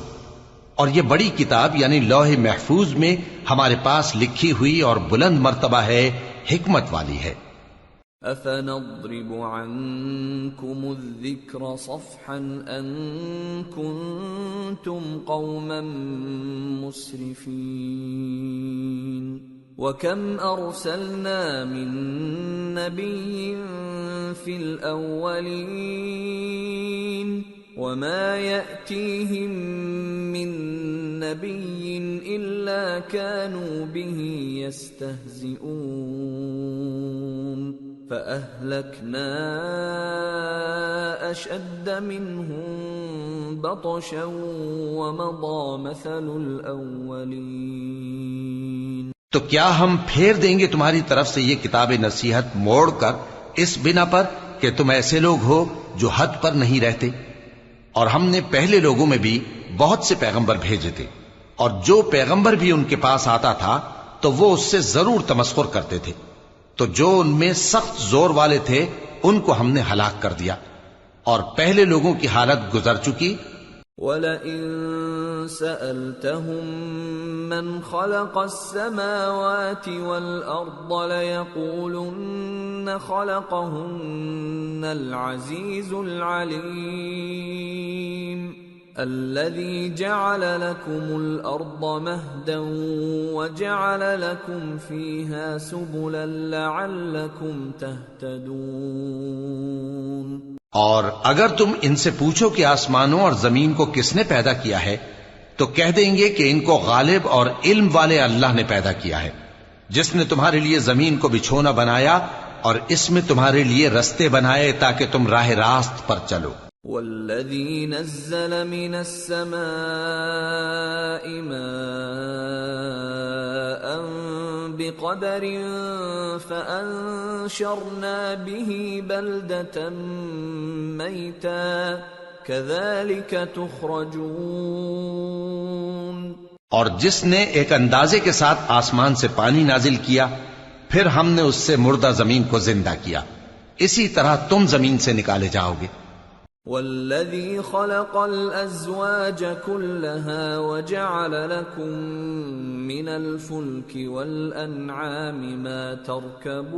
اور یہ بڑی کتاب یعنی لوح محفوظ میں ہمارے پاس لکھی ہوئی اور بلند مرتبہ ہے، حکمت والی ہے. أَفَنَضْرِبُ عَنْكُمُ الذِّكْرَ صَفْحًا أَن كُنْتُمْ قَوْمًا مُسْرِفِينَ. وَكَمْ أَرْسَلْنَا مِن نَّبِيٍّ فِي الْأَوَّلِينَ وَمَا يَأْتِيهِم مِّن نَّبِيٍّ إِلَّا كَانُوا بِهِ يَسْتَهْزِئُونَ فَأَهْلَكْنَا أَشَدَّ مِنْهُم بَطْشًا وَمَضَىٰ مَثَلُ الْأَوَّلِينَ. تو کیا ہم پھیر دیں گے تمہاری طرف سے یہ کتاب نصیحت موڑ کر اس بنا پر کہ تم ایسے لوگ ہو جو حد پر نہیں رہتے؟ اور ہم نے پہلے لوگوں میں بھی بہت سے پیغمبر بھیجے تھے، اور جو پیغمبر بھی ان کے پاس آتا تھا تو وہ اس سے ضرور تمسخر کرتے تھے. تو جو ان میں سخت زور والے تھے ان کو ہم نے ہلاک کر دیا، اور پہلے لوگوں کی حالت گزر چکی. وَلَئِن سَأَلْتَهُم مَّنْ خَلَقَ السَّمَاوَاتِ وَالْأَرْضَ لَيَقُولُنَّ خَلَقَهُنَّ الْعَزِيزُ الْعَلِيمُ الَّذِي جَعَلَ لَكُمُ الْأَرْضَ مَهْدًا وَجَعَلَ لَكُمْ فِيهَا سُبُلًا لَعَلَّكُمْ تَهْتَدُونَ. اور اگر تم ان سے پوچھو کہ آسمانوں اور زمین کو کس نے پیدا کیا ہے تو کہہ دیں گے کہ ان کو غالب اور علم والے اللہ نے پیدا کیا ہے، جس نے تمہارے لیے زمین کو بچھونا بنایا اور اس میں تمہارے لیے رستے بنائے تاکہ تم راہ راست پر چلو. والذی نزل من السماء ماء بقدر فأنشرنا به بلدة میتا كذلك تخرجون. اور جس نے ایک اندازے کے ساتھ آسمان سے پانی نازل کیا پھر ہم نے اس سے مردہ زمین کو زندہ کیا، اسی طرح تم زمین سے نکالے جاؤ گے. والذی خلق الازواج كلها وجعل لكم من الفلك والانعام ما تركبون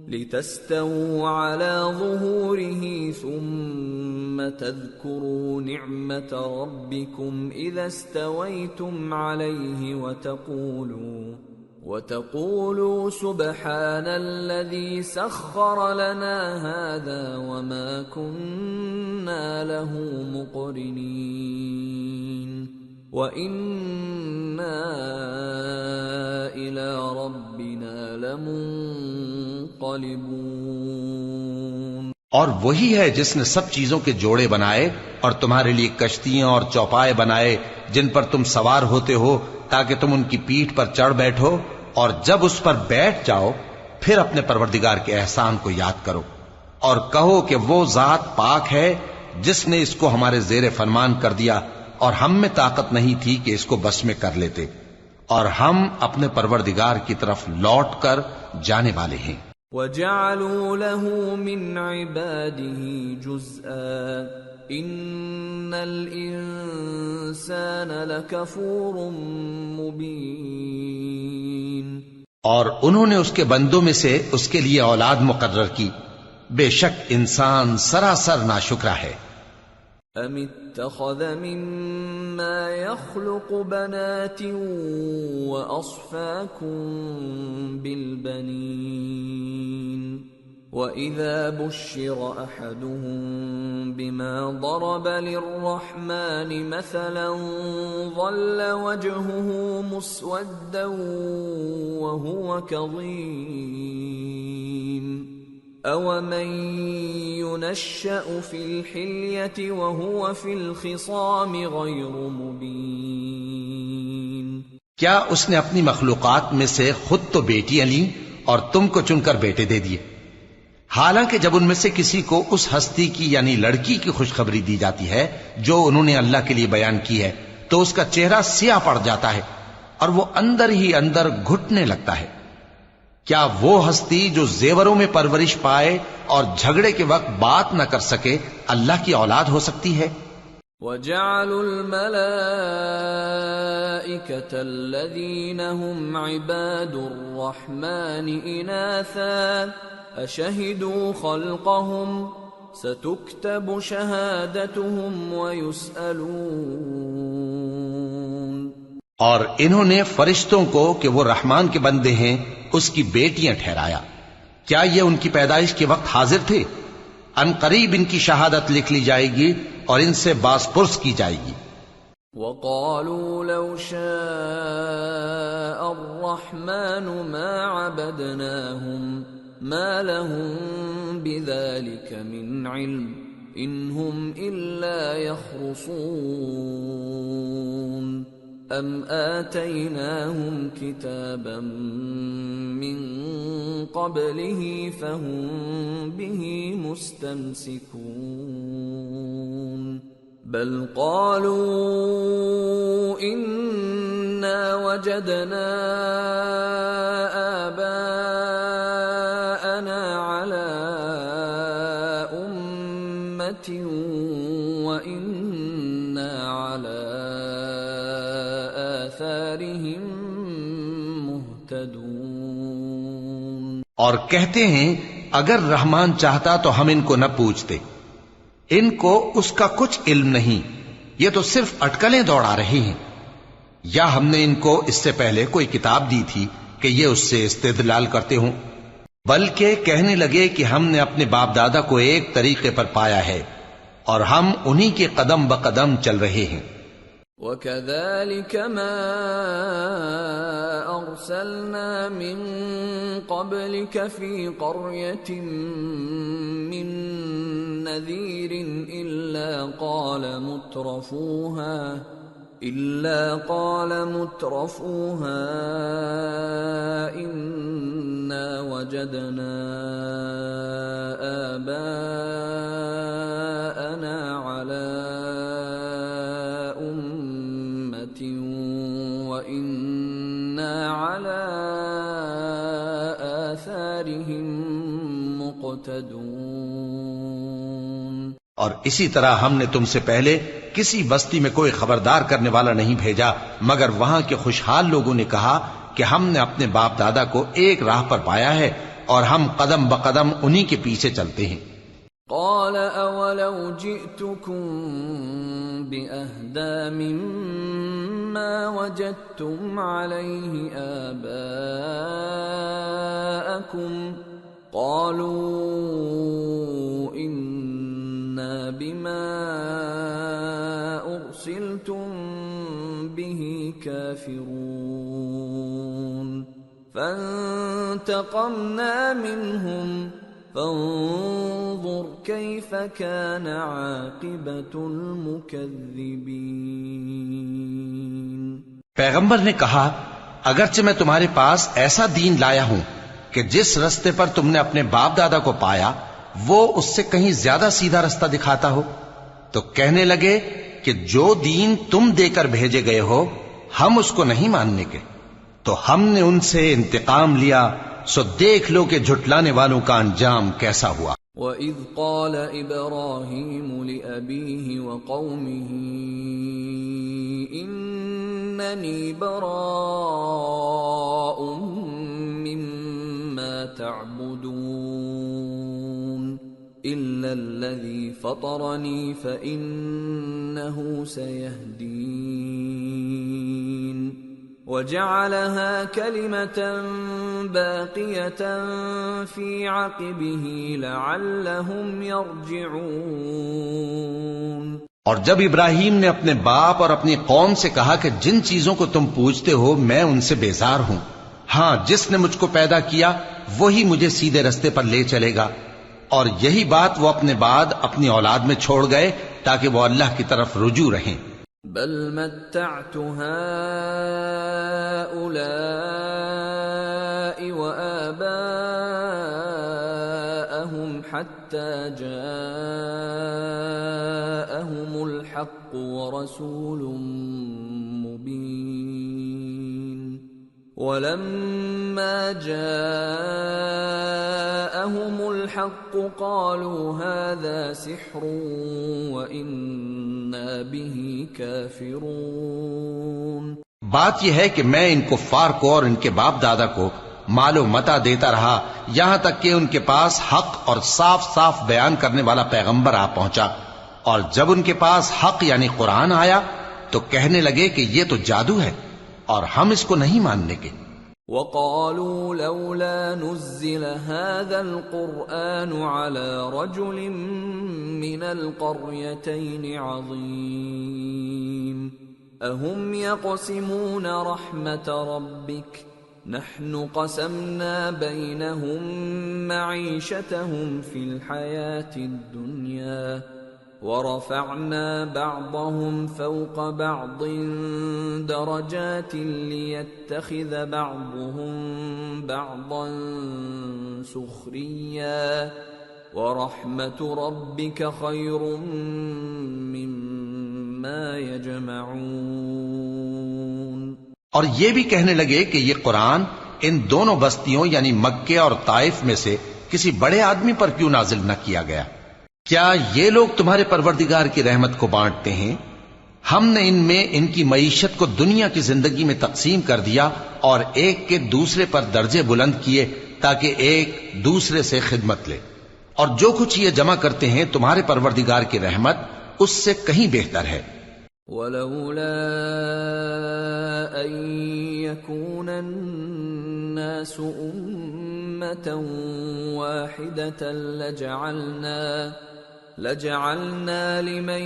لتستووا على ظهوره ثم تذكروا نعمة ربكم إذا استويتم عليه وَتَقُولُوا سُبْحَانَ الَّذِي سَخَّرَ لَنَا هَذَا وَمَا كُنَّا لَهُ مُقْرِنِينَ وَإِنَّا إِلَى رَبِّنَا لَمُنقَلِبُونَ۔ اور وہی ہے جس نے سب چیزوں کے جوڑے بنائے اور تمہارے لیے کشتیاں اور چوپائے بنائے جن پر تم سوار ہوتے ہو تاکہ تم ان کی پیٹھ پر چڑھ بیٹھو، اور جب اس پر بیٹھ جاؤ پھر اپنے پروردگار کے احسان کو یاد کرو اور کہو کہ وہ ذات پاک ہے جس نے اس کو ہمارے زیر فرمان کر دیا اور ہم میں طاقت نہیں تھی کہ اس کو بس میں کر لیتے، اور ہم اپنے پروردگار کی طرف لوٹ کر جانے والے ہیں۔ وَجَعَلُوا لَهُ مِنْ عِبَادِهِ جُزْءًا إِنَّ الْإِنسَانَ لَكَفُورٌ مُبِينٌ۔ اور انہوں نے اس کے بندوں میں سے اس کے لیے اولاد مقرر کی، بے شک انسان سراسر ناشکرا ہے۔ أَمِ اتَّخَذَ مِمَّا يَخْلُقُ بَنَاتٍ وَأَصْفَاكُم بِالْبَنِينَ وَإِذَا بُشِّرَ أَحَدُهُم بِمَا ضَرَبَ لِلرَّحْمَنِ مَثَلًا ظَلَّ وَجْهُهُ مُسْوَدًّا وَهُوَ كَظِيمٌ أَوَمَن يُنَشَّأُ فِي الْحِلْيَةِ وَهُوَ فِي الْخِصَامِ غَيْرُ مُبِينٍ۔ کیا اس نے اپنی مخلوقات میں سے خود تو بیٹیاں لیں اور تم کو چن کر بیٹے دے دیے، حالانکہ جب ان میں سے کسی کو اس ہستی کی یعنی لڑکی کی خوشخبری دی جاتی ہے جو انہوں نے اللہ کے لیے بیان کی ہے تو اس کا چہرہ سیاہ پڑ جاتا ہے اور وہ اندر ہی اندر گھٹنے لگتا ہے۔ کیا وہ ہستی جو زیوروں میں پرورش پائے اور جھگڑے کے وقت بات نہ کر سکے اللہ کی اولاد ہو سکتی ہے؟ وَجَعَلُوا الْمَلَائِكَةَ الَّذِينَ هُمْ عِبَادُ الرَّحْمَنِ إِنَاثًا أَشَهِدُوا خَلْقَهُمْ سَتُكْتَبُ شَهَادَتُهُمْ وَيُسْأَلُونَ۔ اور انہوں نے فرشتوں کو کہ وہ رحمان کے بندے ہیں اس کی بیٹیاں ٹھہرایا، کیا یہ ان کی پیدائش کے وقت حاضر تھے؟ ان قریب ان کی شہادت لکھ لی جائے گی اور ان سے باز پرس کی جائے گی۔ وَقَالُوا لَوْ شَاءَ الرَّحْمَنُ مَا عَبَدْنَاهُمْ مَا لَهُم بِذَلِكَ مِنْ عِلْمٍ إِنْ هُمْ إِلَّا يَخْرُصُونَ أَمْ آتَيْنَاهُمْ كِتَابًا مِّن قَبْلِهِ فَهُمْ بِهِ مُسْتَمْسِكُونَ بَلْ قَالُوا إِنَّا وَجَدْنَا آبَاءَنَا عَلَى أُمَّةٍ وَإِنَّا عَلَى مہتدون۔ اور کہتے ہیں اگر رحمان چاہتا تو ہم ان کو نہ پوچھتے، ان کو اس کا کچھ علم نہیں، یہ تو صرف اٹکلیں دوڑا رہے ہیں، یا ہم نے ان کو اس سے پہلے کوئی کتاب دی تھی کہ یہ اس سے استدلال کرتے ہوں، بلکہ کہنے لگے کہ ہم نے اپنے باپ دادا کو ایک طریقے پر پایا ہے اور ہم انہی کے قدم بقدم چل رہے ہیں۔ وَكَذَلِكَ مَا أَرْسَلْنَا مِن قَبْلِكَ فِي قَرْيَةٍ مِّن نَّذِيرٍ إِلَّا قَالَ مُتْرَفُوهَا إِنَّا وَجَدْنَا آبَاءَنَا عَلَى وَإِنَّا عَلَى آثَارِهِمْ مُقْتَدُونَ۔ اور اسی طرح ہم نے تم سے پہلے کسی بستی میں کوئی خبردار کرنے والا نہیں بھیجا مگر وہاں کے خوشحال لوگوں نے کہا کہ ہم نے اپنے باپ دادا کو ایک راہ پر پایا ہے اور ہم قدم بقدم انہی کے پیچھے چلتے ہیں۔ قال اولو جئتكم باهدى مما وجدتم عليه آباءكم قالوا انا بما ارسلتم به كافرون فانتقمنا منهم فانظر كيف كان عاقبة المكذبين۔ پیغمبر نے کہا اگرچہ میں تمہارے پاس ایسا دین لایا ہوں کہ جس رستے پر تم نے اپنے باپ دادا کو پایا وہ اس سے کہیں زیادہ سیدھا رستہ دکھاتا ہو، تو کہنے لگے کہ جو دین تم دے کر بھیجے گئے ہو ہم اس کو نہیں ماننے کے، تو ہم نے ان سے انتقام لیا، سو دیکھ لو کہ جھٹلانے والوں کا انجام کیسا ہوا۔ وَإِذْ قَالَ إِبْرَاهِيمُ لِأَبِيهِ وَقَوْمِهِ إِنَّنِي بَرَاءٌ مِّمَّا تَعْبُدُونَ إِلَّا الَّذِي فَطَرَنِي فَإِنَّهُ سَيَهْدِينِ وَجَعَلَهَا كَلِمَةً بَاقِيَةً فِي عَقِبِهِ لَعَلَّهُمْ يَرْجِعُونَ۔ اور جب ابراہیم نے اپنے باپ اور اپنی قوم سے کہا کہ جن چیزوں کو تم پوجتے ہو میں ان سے بیزار ہوں، ہاں جس نے مجھ کو پیدا کیا وہی مجھے سیدھے رستے پر لے چلے گا، اور یہی بات وہ اپنے بعد اپنی اولاد میں چھوڑ گئے تاکہ وہ اللہ کی طرف رجوع رہیں۔ بل متعت هؤلاء وآباءهم حتى جاءهم الحق ورسول مبين ولما جاءهم الحق قالوا هذا سحر وإنا به كافرون۔ بات یہ ہے کہ میں ان کفار کو اور ان کے باپ دادا کو مال و متاع دیتا رہا یہاں تک کہ ان کے پاس حق اور صاف صاف بیان کرنے والا پیغمبر آ پہنچا، اور جب ان کے پاس حق یعنی قرآن آیا تو کہنے لگے کہ یہ تو جادو ہے اور ہم اس کو نہیں ماننے کے۔ وَقَالُوا لَوْلَا نُزِّلَ هَذَا الْقُرْآنُ عَلَى رَجُلٍ مِّنَ الْقَرْيَتَيْنِ عَظِيمٍ أَهُمْ يَقْسِمُونَ رَحْمَةَ رَبِّكَ نَحْنُ قَسَمْنَا بَيْنَهُمْ مَعِيشَتَهُمْ فِي الْحَيَاةِ الدُّنْيَا وَرَفَعْنَا بَعْضَهُمْ فَوْقَ بَعْضٍ دَرَجَاتٍ لِيَتَّخِذَ بَعْضُهُمْ بَعْضًا سُخْرِيًّا وَرَحْمَةُ رَبِّكَ خَيْرٌ مِّمَّا يَجْمَعُونَ۔ اور یہ بھی کہنے لگے کہ یہ قرآن ان دونوں بستیوں یعنی مکے اور طائف میں سے کسی بڑے آدمی پر کیوں نازل نہ کیا گیا؟ کیا یہ لوگ تمہارے پروردگار کی رحمت کو بانٹتے ہیں؟ ہم نے ان میں ان کی معیشت کو دنیا کی زندگی میں تقسیم کر دیا اور ایک کے دوسرے پر درجے بلند کیے تاکہ ایک دوسرے سے خدمت لے، اور جو کچھ یہ جمع کرتے ہیں تمہارے پروردگار کی رحمت اس سے کہیں بہتر ہے۔ وَلَوْلَا أَن يَكُونَ النَّاسُ أُمَّةً وَاحِدَةً لَجَعَلْنَا لِمَن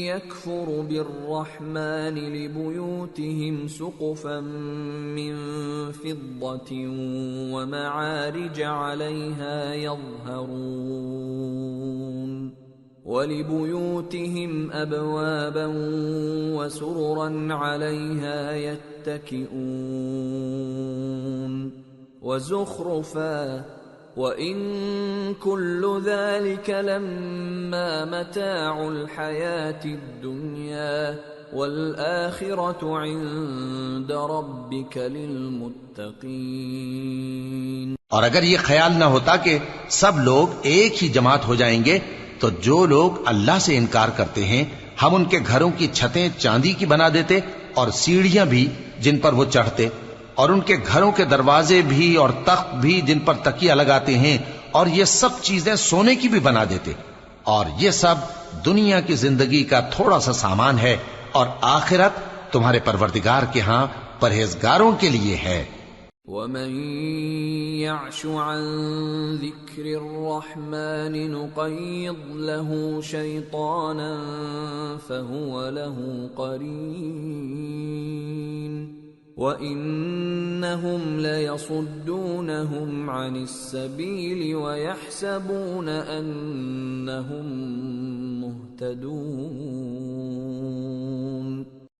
يَكْفُرُ بِالرَّحْمَنِ لِبُيُوتِهِمْ سُقُفًا مِّن فِضَّةٍ وَمَعَارِجَ عَلَيْهَا يَظْهَرُونَ وَلِبُيُوتِهِمْ أَبْوَابًا وَسُرُرًا عَلَيْهَا يَتَّكِئُونَ وَزُخْرُفًا وَإِن كُلُّ ذَلِكَ لَمَّا مَتَاعُ الْحَيَاةِ الدُّنْيَا وَالْآخِرَةُ عِندَ رَبِّكَ لِلْمُتَّقِينَ۔ اور اگر یہ خیال نہ ہوتا کہ سب لوگ ایک ہی جماعت ہو جائیں گے تو جو لوگ اللہ سے انکار کرتے ہیں ہم ان کے گھروں کی چھتیں چاندی کی بنا دیتے اور سیڑھیاں بھی جن پر وہ چڑھتے، اور ان کے گھروں کے دروازے بھی اور تخت بھی جن پر تکیہ لگاتے ہیں اور یہ سب چیزیں سونے کی بھی بنا دیتے، اور یہ سب دنیا کی زندگی کا تھوڑا سا سامان ہے، اور آخرت تمہارے پروردگار کے ہاں پرہیزگاروں کے لیے ہے۔ وَمَن يَعْشُ عَن ذِكْرِ الرَّحْمَنِ نُقَيِّضْ لَهُ شَيْطَانًا فَهُوَ لَهُ قَرِينٌ وَإِنَّهُمْ لَيَصُدُّونَهُمْ عَنِ السَّبِيلِ وَيَحْسَبُونَ أَنَّهُمْ مُهْتَدُونَ۔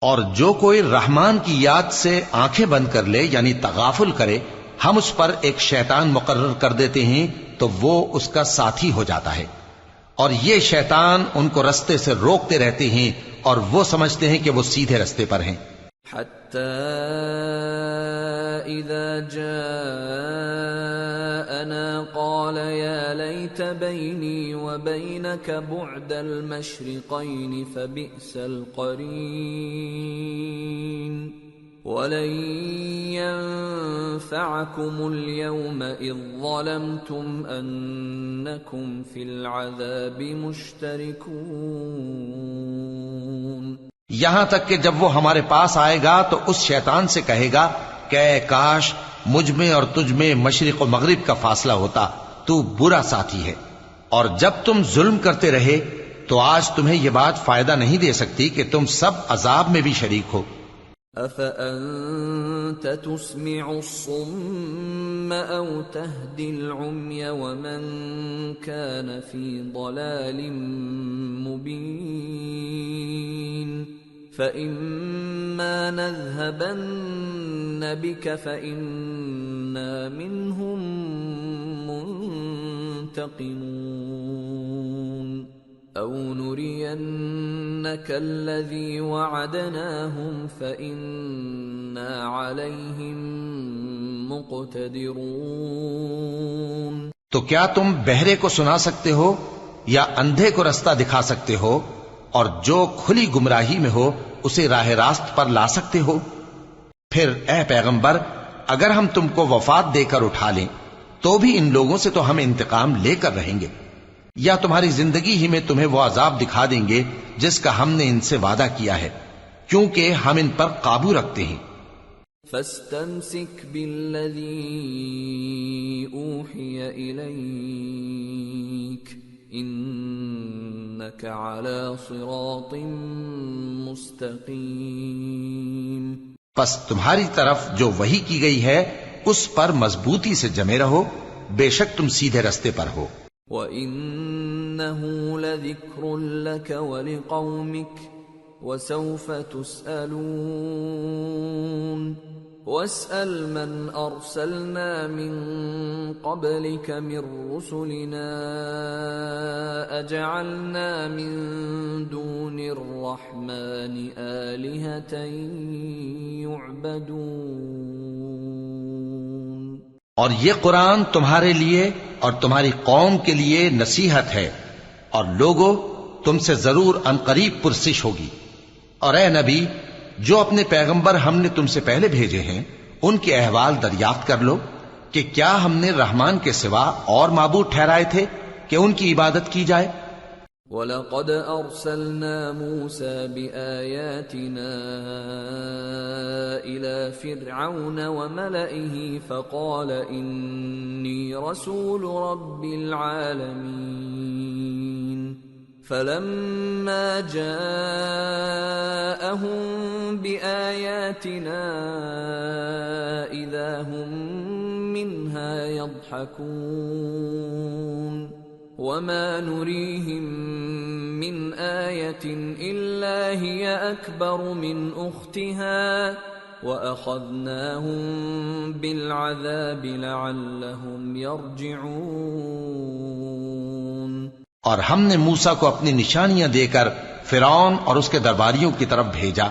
اور جو کوئی رحمان کی یاد سے آنکھیں بند کر لے یعنی تغافل کرے، ہم اس پر ایک شیطان مقرر کر دیتے ہیں تو وہ اس کا ساتھی ہو جاتا ہے، اور یہ شیطان ان کو رستے سے روکتے رہتے ہیں اور وہ سمجھتے ہیں کہ وہ سیدھے رستے پر ہیں۔ حتى إذا جاءنا قال يا ليت بيني وبينك بعد المشرقين فبئس القرين ولن ينفعكم اليوم إذ ظلمتم أنكم في العذاب مشتركون۔ یہاں تک کہ جب وہ ہمارے پاس آئے گا تو اس شیطان سے کہے گا کہ اے کاش مجھ میں اور تجھ میں مشرق و مغرب کا فاصلہ ہوتا، تو برا ساتھی ہے، اور جب تم ظلم کرتے رہے تو آج تمہیں یہ بات فائدہ نہیں دے سکتی کہ تم سب عذاب میں بھی شریک ہو۔ أَفَأَنْتَ تُسْمِعُ الصُّمَّ أَوْ تَهْدِي الْعُمْيَ وَمَنْ كَانَ فِي ضَلَالٍ مُبِينٍ فَإِمَّا نَذْهَبَنَّ بِكَ فَإِنَّا مِنْهُمْ مُنْتَقِمُونَ أَوْ نُرِيَنَّكَ الَّذِي وَعَدْنَاهُمْ فَإِنَّا عَلَيْهِمْ مُقْتَدِرُونَ۔ تو کیا تم بہرے کو سنا سکتے ہو یا اندھے کو رستہ دکھا سکتے ہو، اور جو کھلی گمراہی میں ہو اسے راہ راست پر لا سکتے ہو؟ پھر اے پیغمبر، اگر ہم تم کو وفات دے کر اٹھا لیں تو بھی ان لوگوں سے تو ہم انتقام لے کر رہیں گے، یا تمہاری زندگی ہی میں تمہیں وہ عذاب دکھا دیں گے جس کا ہم نے ان سے وعدہ کیا ہے، کیونکہ ہم ان پر قابو رکھتے ہیں۔ فَاسْتَمْسِكْ بِالَّذِي أُوحِيَ إِلَيْكَ إِنَّكَ عَلَى صِرَاطٍ مُسْتَقِيمٍ۔ پس تمہاری طرف جو وحی کی گئی ہے اس پر مضبوطی سے جمے رہو، بے شک تم سیدھے رستے پر ہو۔ وَإِنَّهُ لَذِكْرٌ لَكَ وَلِقَوْمِكَ وَسَوْفَ تُسْأَلُونَ وَاسْأَلْ مَنْ أَرْسَلْنَا مِنْ قَبْلِكَ مِنْ رُسُلِنَا أَجَعَلْنَا مِنْ دُونِ الرَّحْمَنِ آلِهَةً يُعْبَدُونَ۔ اور یہ قرآن تمہارے لیے اور تمہاری قوم کے لیے نصیحت ہے، اور لوگوں تم سے ضرور عنقریب پرسش ہوگی۔ اور اے نبی، جو اپنے پیغمبر ہم نے تم سے پہلے بھیجے ہیں ان کے احوال دریافت کر لو کہ کیا ہم نے رحمان کے سوا اور معبود ٹھہرائے تھے کہ ان کی عبادت کی جائے؟ وَلَقَدْ أَرْسَلْنَا مُوسَى بِآيَاتِنَا إِلَى فِرْعَوْنَ وَمَلَئِهِ فَقَالَ إِنِّي رَسُولُ رَبِّ الْعَالَمِينَ فَلَمَّا جَاءَهُم بِآيَاتِنَا إِذَا هُم مِّنْهَا يَضْحَكُونَ وَمَا نُرِيهِم مِّنْ آيَةٍ إِلَّا هِيَ أَكْبَرُ مِنْ أُخْتِهَا وَأَخَذْنَاهُم بِالْعَذَابِ لَعَلَّهُمْ يَرْجِعُونَ۔ اور ہم نے موسیٰ کو اپنی نشانیاں دے کر فرعون اور اس کے درباریوں کی طرف بھیجا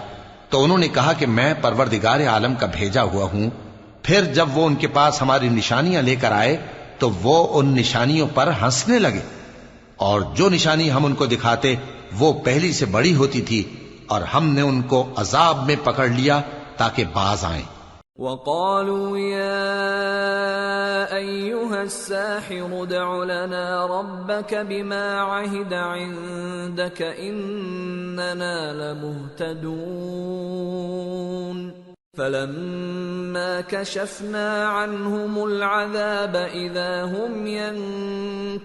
تو انہوں نے کہا کہ میں پروردگار عالم کا بھیجا ہوا ہوں۔ پھر جب وہ ان کے پاس ہماری نشانیاں لے کر آئے تو وہ ان نشانیوں پر ہنسنے لگے، اور جو نشانی ہم ان کو دکھاتے وہ پہلی سے بڑی ہوتی تھی، اور ہم نے ان کو عذاب میں پکڑ لیا تاکہ باز آئیں۔ وَقَالُوا يَا أيها الساحر ادع لنا ربك بما عهد عندك إننا لمهتدون فلما كشفنا عنهم العذاب إذا هم ينكثون.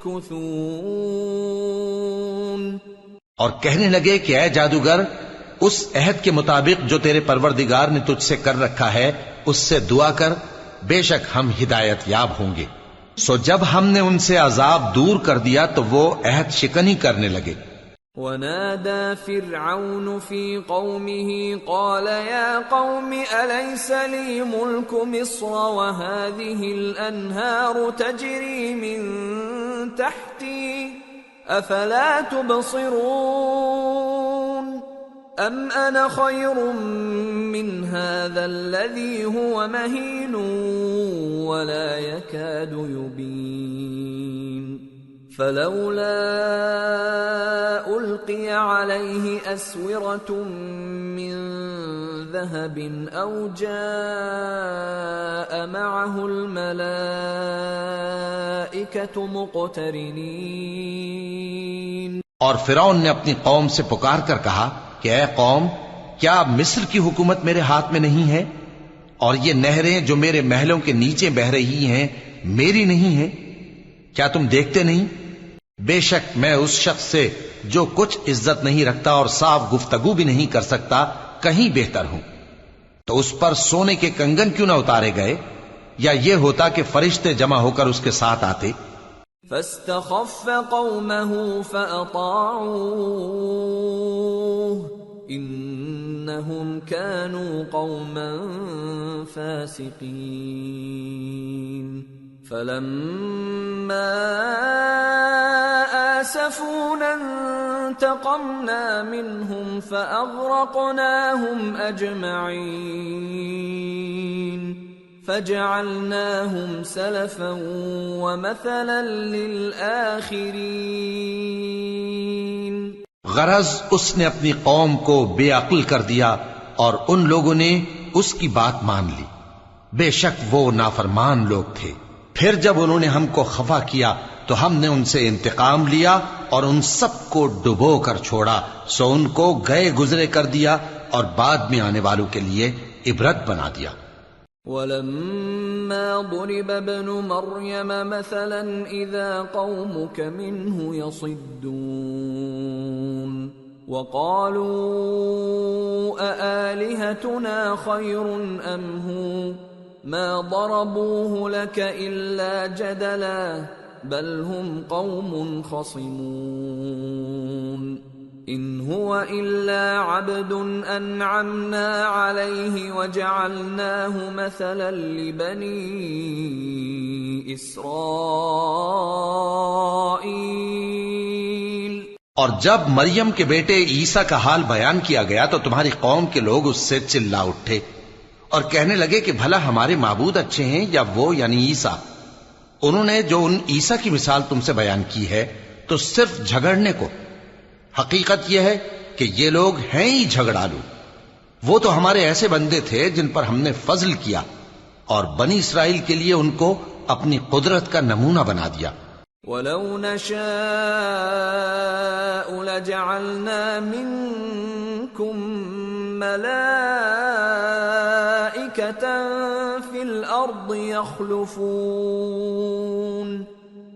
اور کہنے لگے کہ اے جادوگر اس عہد کے مطابق جو تیرے پروردگار نے تجھ سے کر رکھا ہے اس سے دعا کر، بے شک ہم ہدایت یاب ہوں گے. سو جب ہم نے ان سے عذاب دور کر دیا تو وہ عہد شکنی کرنے لگے. ونادى فرعون في قومه قال يا قوم أليس لي ملك مصر وهذه الأنهار تجري من تحتي أفلا تبصرون أم أنا خير من هذا الذي هو مهين ولا يكاد يبين فلولا ألقي عليه أسورة من ذهب أو جاء معه الملائكة مقترنين. اور فرعون نے اپنی قوم سے پکار کر کہا کہ اے قوم، کیا مصر کی حکومت میرے ہاتھ میں نہیں ہے اور یہ نہریں جو میرے محلوں کے نیچے بہ رہی ہیں میری نہیں ہیں؟ کیا تم دیکھتے نہیں؟ بے شک میں اس شخص سے جو کچھ عزت نہیں رکھتا اور صاف گفتگو بھی نہیں کر سکتا کہیں بہتر ہوں. تو اس پر سونے کے کنگن کیوں نہ اتارے گئے، یا یہ ہوتا کہ فرشتے جمع ہو کر اس کے ساتھ آتے. فاستخف قومه فأطاعوه إنهم كانوا قوما فاسقين. فلما آسفونا انتقمنا منهم فأغرقناهم أجمعين فجعلناهم سلفا ومثلا للآخرين. غرض اس نے اپنی قوم کو بے عقل کر دیا اور ان لوگوں نے اس کی بات مان لی. بے شک وہ نافرمان لوگ تھے. پھر جب انہوں نے ہم کو خفا کیا تو ہم نے ان سے انتقام لیا اور ان سب کو ڈبو کر چھوڑا، سو ان کو گئے گزرے کر دیا اور بعد میں آنے والوں کے لیے عبرت بنا دیا. وَلَمَّا ضُرِبَ ابْنُ مَرْيَمَ مَثَلًا إِذَا قَوْمُكَ مِنْهُ يَصِدُّونَ وَقَالُوا أَآلِهَتُنَا خَيْرٌ أَمْ هُوَ مَا ضَرَبُوهُ لَكَ إِلَّا جَدَلًا بَلْ هُمْ قَوْمٌ خَصِمُونَ. إِنْ هُوَ إِلَّا عَبْدٌ أَنْعَمْنَا عَلَيْهِ وَجَعَلْنَاهُ مَثَلًا لِبَنِي إِسْرَائِيلَ. اور جب مریم کے بیٹے عیسیٰ کا حال بیان کیا گیا تو تمہاری قوم کے لوگ اس سے چلا اٹھے اور کہنے لگے کہ بھلا ہمارے معبود اچھے ہیں یا وہ یعنی عیسیٰ. انہوں نے جو ان عیسیٰ کی مثال تم سے بیان کی ہے تو صرف جھگڑنے کو. حقیقت یہ ہے کہ یہ لوگ ہیں ہی جھگڑالو. وہ تو ہمارے ایسے بندے تھے جن پر ہم نے فضل کیا اور بنی اسرائیل کے لیے ان کو اپنی قدرت کا نمونہ بنا دیا. وَلَوْ نَشَاءُ لَجَعَلْنَا مِنْكُمْ مَلَائِكَةً فِي الْأَرْضِ يَخْلُفُونَ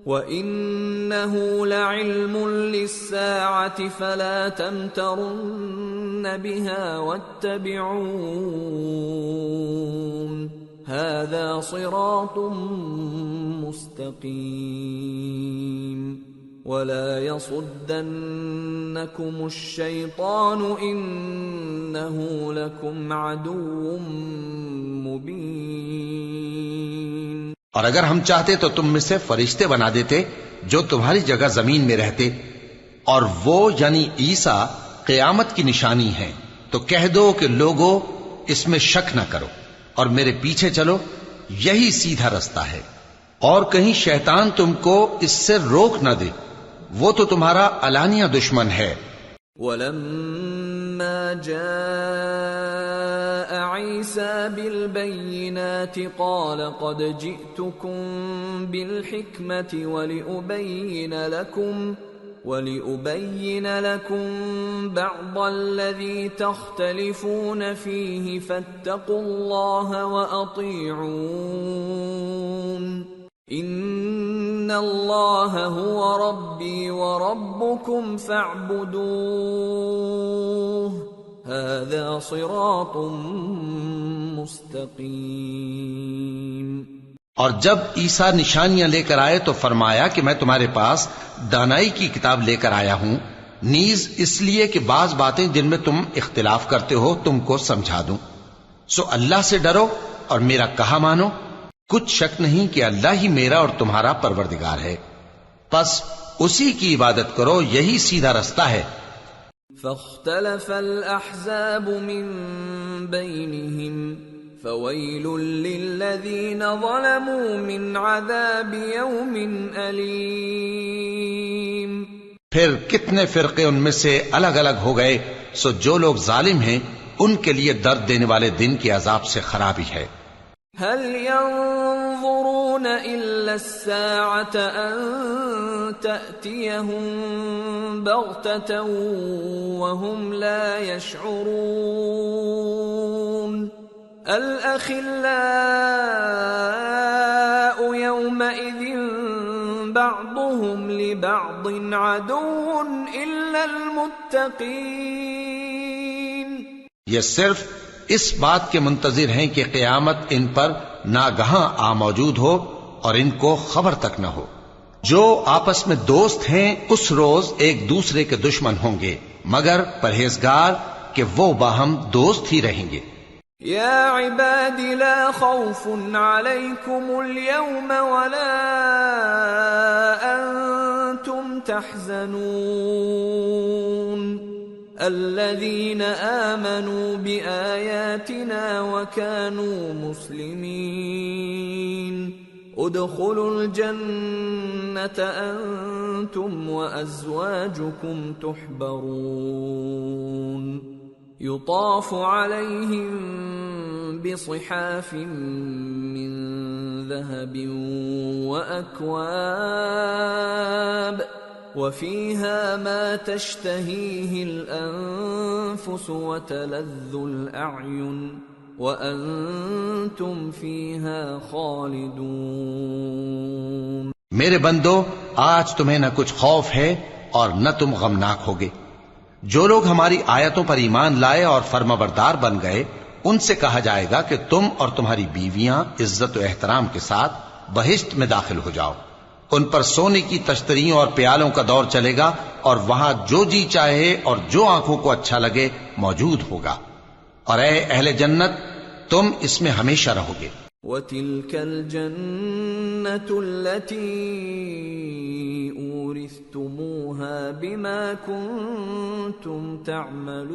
وَإِنَّهُ لَعِلْمٌ لِلسَّاعَةِ فَلَا تَمْتَرُنَّ بِهَا وَاتَّبِعُونِ هَذَا صِرَاطٌ مُسْتَقِيمٌ وَلَا يَصُدَّنَّكُمُ الشَّيْطَانُ إِنَّهُ لَكُمْ عَدُوٌّ مُبِينٌ. اور اگر ہم چاہتے تو تم میں سے فرشتے بنا دیتے جو تمہاری جگہ زمین میں رہتے، اور وہ یعنی عیسیٰ قیامت کی نشانی ہیں. تو کہہ دو کہ لوگوں اس میں شک نہ کرو اور میرے پیچھے چلو، یہی سیدھا رستہ ہے، اور کہیں شیطان تم کو اس سے روک نہ دے، وہ تو تمہارا علانیہ دشمن ہے. وَلَمَّا فلما جاء عيسى بالبينات قال قد جئتكم بالحكمة ولأبين لكم بعض الذي تختلفون فيه فاتقوا الله وأطيعون إن الله هو ربي وربكم فاعبدوه هذا صراط مستقيم۔ اور جب عیسیٰ نشانیاں لے کر آئے تو فرمایا کہ میں تمہارے پاس دانائی کی کتاب لے کر آیا ہوں، نیز اس لیے کہ بعض باتیں جن میں تم اختلاف کرتے ہو تم کو سمجھا دوں۔ سو اللہ سے ڈرو اور میرا کہا مانو، کچھ شک نہیں کہ اللہ ہی میرا اور تمہارا پروردگار ہے، پس اسی کی عبادت کرو، یہی سیدھا رستہ ہے۔ فاختلف الأحزاب من بينهم فويل للذين ظلموا من عذاب يوم أليم۔ پھر کتنے فرقے ان میں سے الگ الگ ہو گئے، سو جو لوگ ظالم ہیں ان کے لیے درد دینے والے دن کے عذاب سے خرابی ہے۔ هل ينظرون إلا الساعة أن تأتيهم بغتة وهم لا يشعرون الأخلاء يومئذ بعضهم لبعض عدو إلا المتقين۔ یہ صرف اس بات کے منتظر ہیں کہ قیامت ان پر ناگہاں آ موجود ہو اور ان کو خبر تک نہ ہو۔ جو آپس میں دوست ہیں اس روز ایک دوسرے کے دشمن ہوں گے، مگر پرہیزگار کہ وہ باہم دوست ہی رہیں گے۔ یا عباد لا خوف علیکم اليوم ولا انتم تحزنون الذين آمنوا بآياتنا وكانوا مسلمين ادخلوا الجنة أنتم وأزواجكم تحبرون يطاف عليهم بصحاف من ذهب وأكواب وفيها ما تشتهيه الأنفس وتلذ الأعين وأنتم فيها خالدون۔ میرے بندو، آج تمہیں نہ کچھ خوف ہے اور نہ تم غمناک ہوگے۔ جو لوگ ہماری آیتوں پر ایمان لائے اور فرمانبردار بن گئے ان سے کہا جائے گا کہ تم اور تمہاری بیویاں عزت و احترام کے ساتھ بہشت میں داخل ہو جاؤ۔ ان پر سونے کی تشتریوں اور پیالوں کا دور چلے گا اور وہاں جو جی چاہے اور جو آنکھوں کو اچھا لگے موجود ہوگا، اور اے اہل جنت تم اس میں ہمیشہ رہو گے۔ وَتِلْكَ الْجَنَّةُ الَّتِي أُورِثْتُمُوهَا بِمَا كُنْتُمْ تَعْمَلُونَ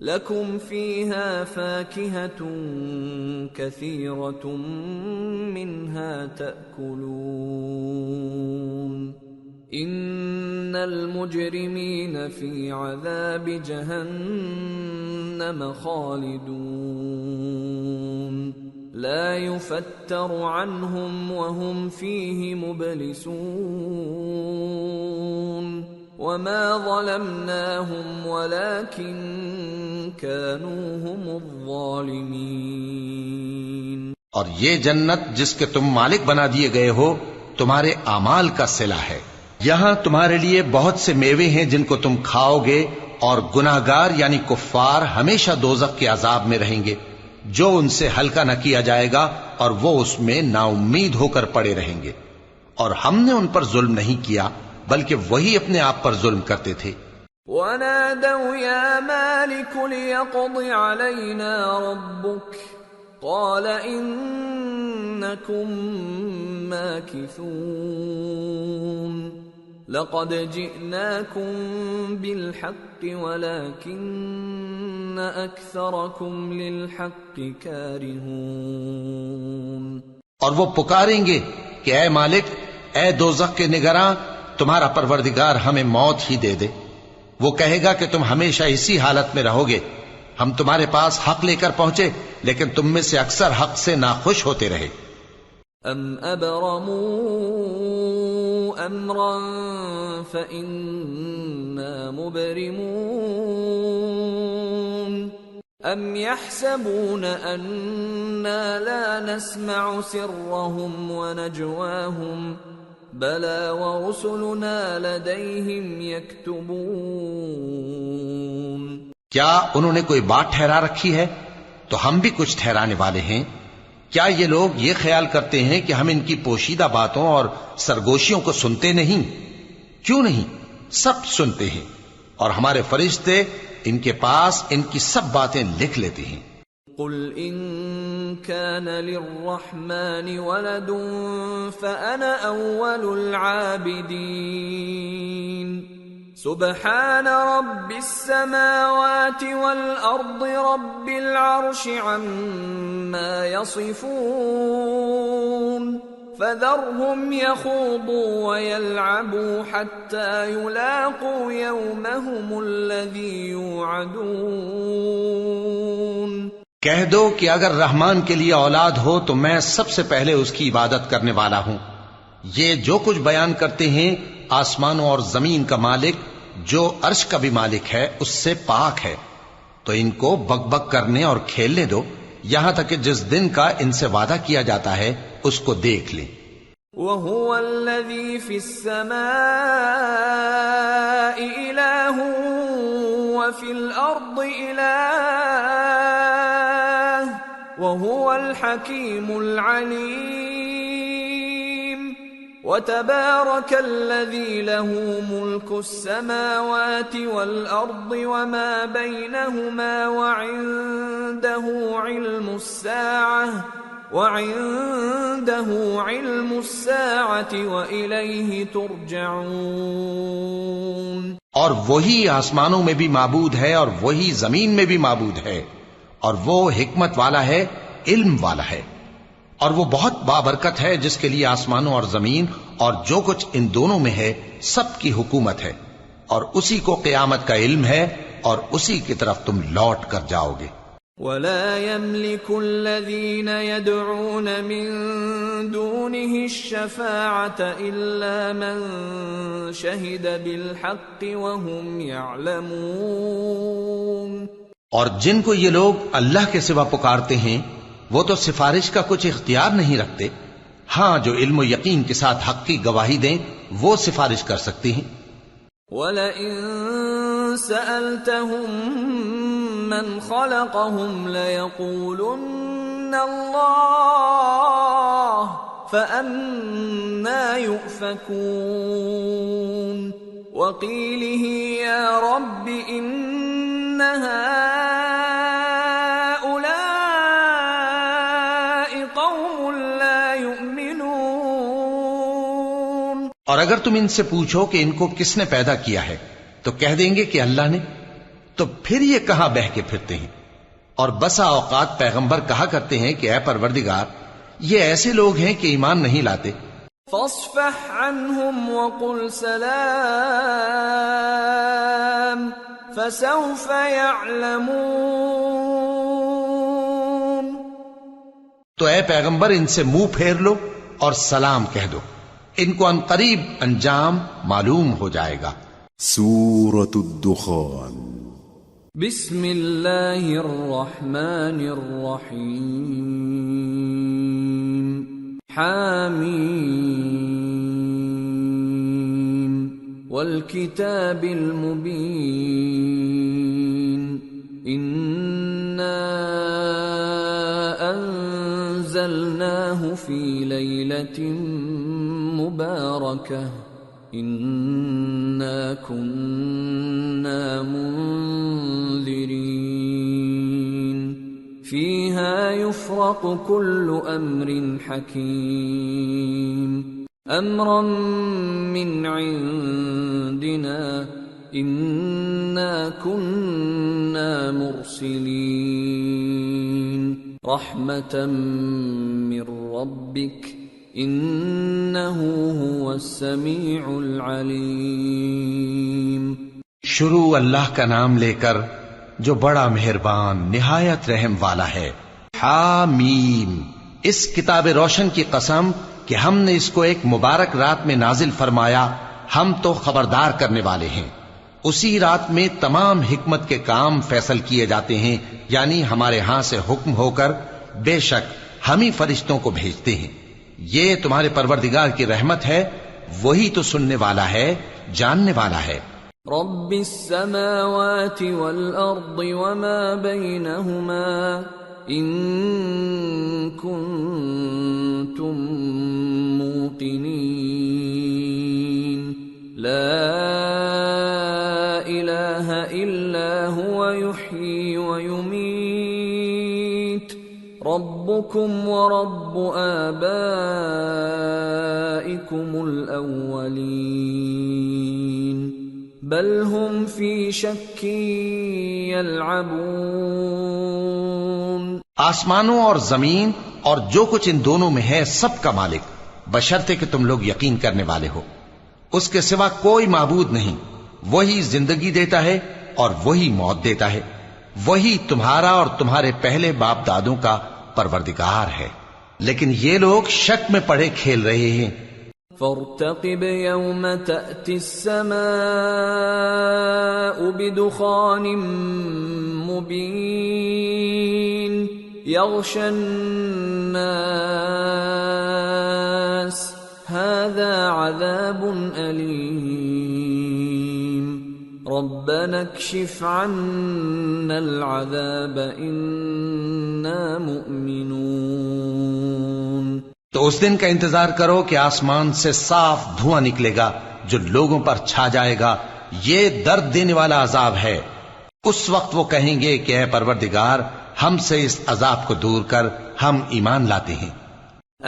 لَكُمْ فِيهَا فَاكِهَةٌ كَثِيرَةٌ مِنْهَا تَأْكُلُونَ إِنَّ الْمُجْرِمِينَ فِي عَذَابِ جَهَنَّمَ خَالِدُونَ لَا يُفَتَّرُ عَنْهُمْ وَهُمْ فِيهِ مُبْلِسُونَ وَمَا ظَلَمْنَاهُمْ وَلَكِنْ كَانُوا هُمُ الظَّالِمِينَ۔ اور یہ جنت جس کے تم مالک بنا دیے گئے ہو تمہارے اعمال کا صلہ ہے۔ یہاں تمہارے لیے بہت سے میوے ہیں جن کو تم کھاؤ گے، اور گناہگار یعنی کفار ہمیشہ دوزخ کے عذاب میں رہیں گے جو ان سے ہلکا نہ کیا جائے گا، اور وہ اس میں نا امید ہو کر پڑے رہیں گے۔ اور ہم نے ان پر ظلم نہیں کیا بلکہ وہی اپنے آپ پر ظلم کرتے تھے۔ وَنَادَوْا يَا مَالِكُ لِيَقْضِ عَلَيْنَا رَبُّكَ قَالَ إِنَّكُمْ مَاكِثُونَ لَقَدْ جِئْنَاكُمْ بِالْحَقِّ وَلَكِنَّ أَكْثَرَكُمْ لِلْحَقِّ كَارِهُونَ۔ اور وہ پکاریں گے کہ اے مالک، اے دوزخ کے نگراں، تمہارا پروردگار ہمیں موت ہی دے دے، وہ کہے گا کہ تم ہمیشہ اسی حالت میں رہو گے، ہم تمہارے پاس حق لے کر پہنچے لیکن تم میں سے اکثر حق سے ناخوش ہوتے رہے۔ ام ابرموا امرا فإنا مبرمون ام يحسبون أنا لا نسمع سرهم ونجواهم بلى ورسلنا لديهم يكتبون۔ کیا انہوں نے کوئی بات ٹھہرا رکھی ہے؟ تو ہم بھی کچھ ٹھہرانے والے ہیں۔ کیا یہ لوگ یہ خیال کرتے ہیں کہ ہم ان کی پوشیدہ باتوں اور سرگوشیوں کو سنتے نہیں؟ کیوں نہیں، سب سنتے ہیں، اور ہمارے فرشتے ان کے پاس ان کی سب باتیں لکھ لیتے ہیں۔ قل ان كان للرحمن ولد فأنا أول العابدين سبحان رب السماوات والأرض رب العرش عما يصفون فذرهم يخوضوا ويلعبوا حتى يلاقوا يومهم الذي يوعدون۔ کہہ دو کہ اگر رحمان کے لیے اولاد ہو تو میں سب سے پہلے اس کی عبادت کرنے والا ہوں۔ یہ جو کچھ بیان کرتے ہیں آسمانوں اور زمین کا مالک جو عرش کا بھی مالک ہے اس سے پاک ہے، تو ان کو بک بک کرنے اور کھیلنے دو یہاں تک کہ جس دن کا ان سے وعدہ کیا جاتا ہے اس کو دیکھ لیں۔ وَهُوَ الَّذِي فِي السَّمَاءِ إِلَٰهٌ وَفِي الْأَرْضِ إِلَٰهٌ وَهُوَ الْحَكِيمُ الْعَلِيمُ وَتَبَارَكَ الَّذِي لَهُ مُلْكُ السَّمَاوَاتِ وَالْأَرْضِ وَمَا بَيْنَهُمَا وَعِندَهُ عِلْمُ السَّاعَةِ وَإِلَيْهِ تُرْجَعُونَ۔ اور وہی آسمانوں میں بھی معبود ہے اور وہی زمین میں بھی معبود ہے، اور وہ حکمت والا ہے، علم والا ہے، اور وہ بہت بابرکت ہے جس کے لیے آسمانوں اور زمین اور جو کچھ ان دونوں میں ہے سب کی حکومت ہے، اور اسی کو قیامت کا علم ہے اور اسی کی طرف تم لوٹ کر جاؤ گے۔ وَلَا يَمْلِكُ الَّذِينَ يَدْعُونَ مِن دُونِهِ الشَّفَاعَةَ إِلَّا مَن شَهِدَ بِالْحَقِّ وَهُمْ يَعْلَمُونَ۔ اور جن کو یہ لوگ اللہ کے سوا پکارتے ہیں وہ تو سفارش کا کچھ اختیار نہیں رکھتے، ہاں جو علم و یقین کے ساتھ حق کی گواہی دیں وہ سفارش کر سکتے ہیں۔ وَلَئِن سَأَلْتَهُم مَّنْ خَلَقَهُمْ لَيَقُولُنَّ اللَّهُ فَأَنَّىٰ يُؤْفَكُونَ وَقِيلِهِ يَا رَبِّ إِنَّ هَٰؤُلَاءِ قَوْمٌ لَّا يُؤْمِنُونَ۔ اور اگر تم ان سے پوچھو کہ ان کو کس نے پیدا کیا ہے تو کہہ دیں گے کہ اللہ نے، تو پھر یہ کہاں بہہ کے پھرتے ہیں۔ اور بسا اوقات پیغمبر کہا کرتے ہیں کہ اے پروردگار یہ ایسے لوگ ہیں کہ ایمان نہیں لاتے۔ فاصفح عنهم وقل سلام فسوف يعلمون۔ تو اے پیغمبر ان سے منہ پھیر لو اور سلام کہہ دو، ان کو ان قریب انجام معلوم ہو جائے گا۔ سورة الدخان۔ بسم اللہ الرحمن الرحیم۔ حامیم والکتاب المبین۔ انا انزلناہ فی لیلۃ مبارکہ انا كنا منذرين فيها يفرق كل امر حكيم امرا من عندنا انا كنا مرسلين رحمة من ربك انه هو السميع العليم۔ شروع اللہ کا نام لے کر جو بڑا مہربان نہایت رحم والا ہے۔ حامیم، اس کتاب روشن کی قسم کہ ہم نے اس کو ایک مبارک رات میں نازل فرمایا، ہم تو خبردار کرنے والے ہیں۔ اسی رات میں تمام حکمت کے کام فیصل کیے جاتے ہیں، یعنی ہمارے ہاں سے حکم ہو کر بے شک ہم ہی فرشتوں کو بھیجتے ہیں۔ یہ تمہارے پروردگار کی رحمت ہے، وہی تو سننے والا ہے، جاننے والا ہے۔ رب السماوات والأرض وما بينهما إن كنتم موقنين لا إله إلا هو يحيي ويميت ربكم ورب آبائكم الأولين بل هم في شك يلعبون۔ آسمانوں اور زمین اور جو کچھ ان دونوں میں ہے سب کا مالک، بشرطے کہ تم لوگ یقین کرنے والے ہو۔ اس کے سوا کوئی معبود نہیں، وہی زندگی دیتا ہے اور وہی موت دیتا ہے، وہی تمہارا اور تمہارے پہلے باپ دادوں کا پروردگار ہے، لیکن یہ لوگ شک میں پڑے کھیل رہے ہیں۔ فارتقب يوم تأتي السماء بدخان مبين يغشى الناس هذا عذاب أليم ربنا اكشف عنا العذاب إنا مؤمنون۔ تو اس دن کا انتظار کرو کہ آسمان سے صاف دھواں نکلے گا جو لوگوں پر چھا جائے گا، یہ درد دینے والا عذاب ہے۔ اس وقت وہ کہیں گے کہ اے پروردگار ہم سے اس عذاب کو دور کر، ہم ایمان لاتے ہیں۔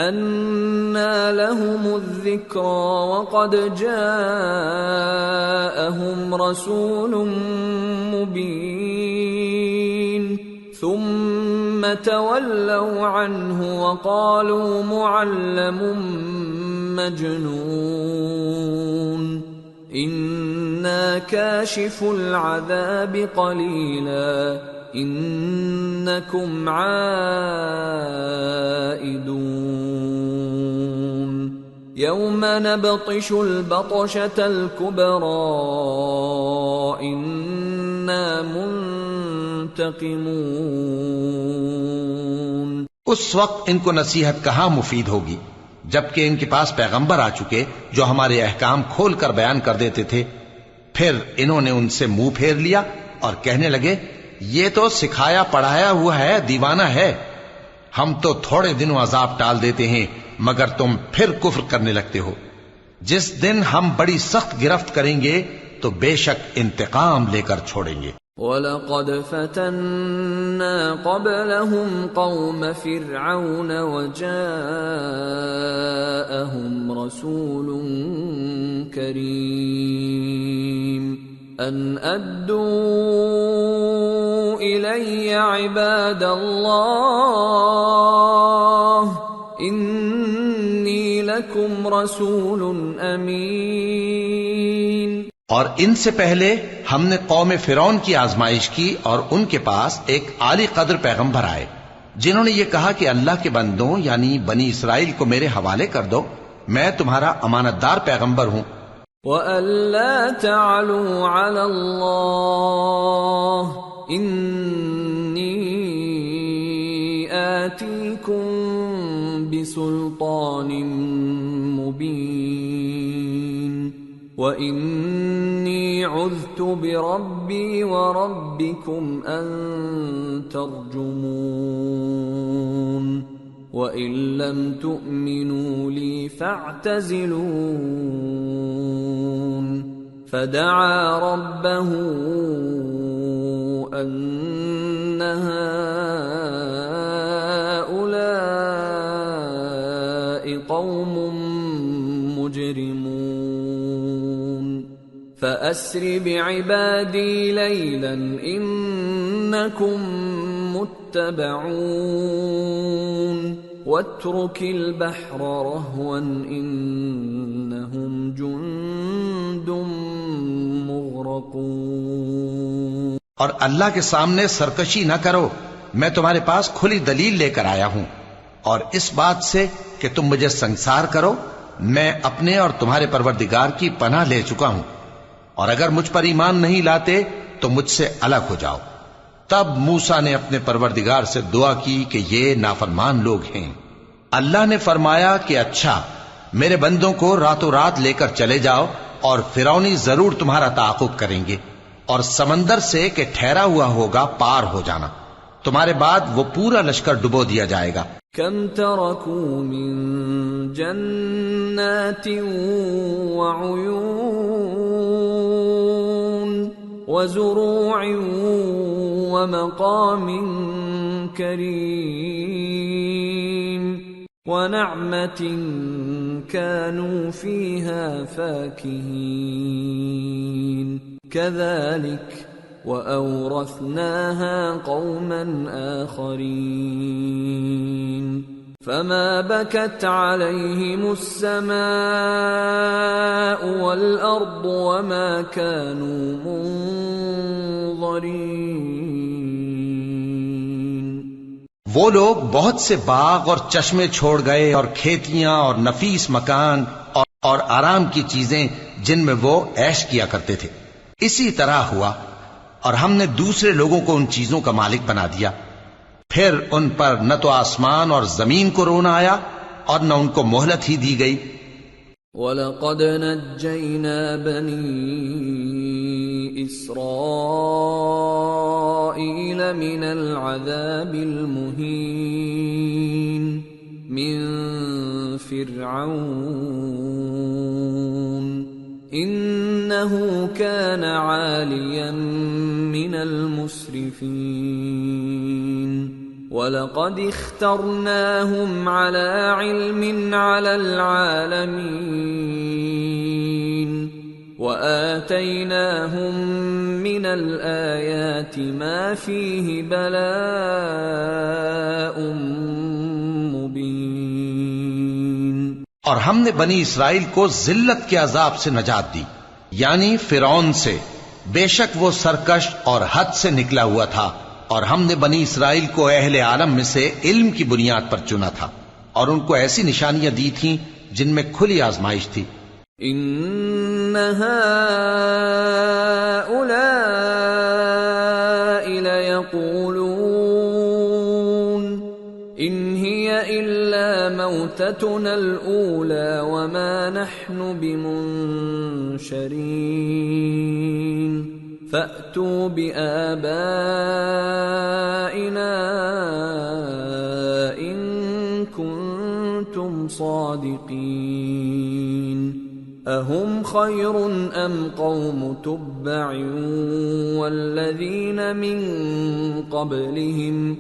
أَنَّى لَهُمُ الذِّكْرَى وَقَدْ جَاءَهُمْ رَسُولٌ مُبِينٌ ثُمَّ تَوَلَّوْا عَنْهُ وَقَالُوا مُعَلَّمٌ مَجْنُونٌ إِنَّا كَاشِفُو الْعَذَابِ قَلِيلًا إِنَّكُمْ عَائِدُونَ يَوْمَ نَبْطِشُ الْبَطْشَةَ الْكُبْرَى إِنَّا منتقمون۔ اس وقت ان کو نصیحت کہاں مفید ہوگی جبکہ ان کے پاس پیغمبر آ چکے جو ہمارے احکام کھول کر بیان کر دیتے تھے۔ پھر انہوں نے ان سے منہ پھیر لیا اور کہنے لگے یہ تو سکھایا پڑھایا ہوا ہے، دیوانہ ہے، ہم تو تھوڑے دنوں عذاب ٹال دیتے ہیں مگر تم پھر کفر کرنے لگتے ہو۔ جس دن ہم بڑی سخت گرفت کریں گے تو بے شک انتقام لے کر چھوڑیں گے۔ وَلَقَدْ فَتَنَّا قَبْلَهُمْ قَوْمَ فِرْعَوْنَ وَجَاءَهُمْ رَسُولٌ كَرِيمٌ أَنْ أَدُّوا إِلَيَّ عِبَادَ اللَّهِ إِنِّي لَكُمْ رَسُولٌ أَمِينٌ۔ اور ان سے پہلے ہم نے قوم فرعون کی آزمائش کی اور ان کے پاس ایک عالی قدر پیغمبر آئے جنہوں نے یہ کہا کہ اللہ کے بندوں یعنی بنی اسرائیل کو میرے حوالے کر دو، میں تمہارا امانت دار پیغمبر ہوں۔ وَأَلَّا تَعْلُوا عَلَى اللَّهِ إِنِّي آتِيكُمْ بِسُلْطَانٍ مُبِينٍ وَإِنِّي عُذْتُ بِرَبِّي وَرَبِّكُمْ أَن تَرْجُمُونِ وَإِن لَّمْ تُؤْمِنُوا لِي فَاعْتَزِلُونِ فَدَعَا رَبَّهُ أَنَّ هَٰؤُلَاءِ قَوْمٌ مُجْرِمُونَ فَأَسْرِ بِعِبَادِي لَيْلًا إِنَّكُمْ مُتَّبَعُونَ وَاتْرُكِ الْبَحْرَ رَهْوًا إِنَّهُمْ جُندٌ مُغْرَقُونَ۔ اور اللہ کے سامنے سرکشی نہ کرو، میں تمہارے پاس کھلی دلیل لے کر آیا ہوں، اور اس بات سے کہ تم مجھے سنسار کرو میں اپنے اور تمہارے پروردگار کی پناہ لے چکا ہوں، اور اگر مجھ پر ایمان نہیں لاتے تو مجھ سے الگ ہو جاؤ۔ تب موسیٰ نے اپنے پروردگار سے دعا کی کہ یہ نافرمان لوگ ہیں۔ اللہ نے فرمایا کہ اچھا، میرے بندوں کو راتوں رات لے کر چلے جاؤ، اور فرعونی ضرور تمہارا تعاقب کریں گے، اور سمندر سے کہ ٹھہرا ہوا ہوگا پار ہو جانا، تمہارے بعد وہ پورا لشکر ڈبو دیا جائے گا۔ کم ترکوا من جنات وعیون وزروع ومقام کریم ونعمة كانوا فيها فاكهين كذلك وأورثناها قوما آخرين فما بكت عليهم السماء والأرض وما كانوا منظرين۔ وہ لوگ بہت سے باغ اور چشمے چھوڑ گئے، اور کھیتیاں اور نفیس مکان اور آرام کی چیزیں جن میں وہ عیش کیا کرتے تھے۔ اسی طرح ہوا، اور ہم نے دوسرے لوگوں کو ان چیزوں کا مالک بنا دیا، پھر ان پر نہ تو آسمان اور زمین کو رونا آیا اور نہ ان کو مہلت ہی دی گئی۔ وَلَقَدْ نَجَّيْنَا بَنِي إِسْرَائِيلَ مِنَ الْعَذَابِ الْمُهِينِ مِنْ فِرْعَوْنَ إِنَّهُ كَانَ عَالِيًا مِنَ الْمُسْرِفِينَ وَلَقَدِ اخْتَرْنَاهُمْ عَلَى عِلْمٍ عَلَى الْعَالَمِينَ وَآتَيْنَاهُمْ مِنَ الْآيَاتِ مَا فِيهِ بَلَاءٌ مُبِينٌ۔ اور ہم نے بنی اسرائیل کو ذلت کے عذاب سے نجات دی، یعنی فرعون سے، بے شک وہ سرکش اور حد سے نکلا ہوا تھا، اور ہم نے بنی اسرائیل کو اہل عالم میں سے علم کی بنیاد پر چنا تھا، اور ان کو ایسی نشانیاں دی تھیں جن میں کھلی آزمائش تھی۔ ان هؤلاء ليقولون ان هي الا موتتنا الاولى وما نحن بمنشرين فأتوا بآبائنا إن كنتم صادقين أهم خير أم قوم تبع والذين من قبلهم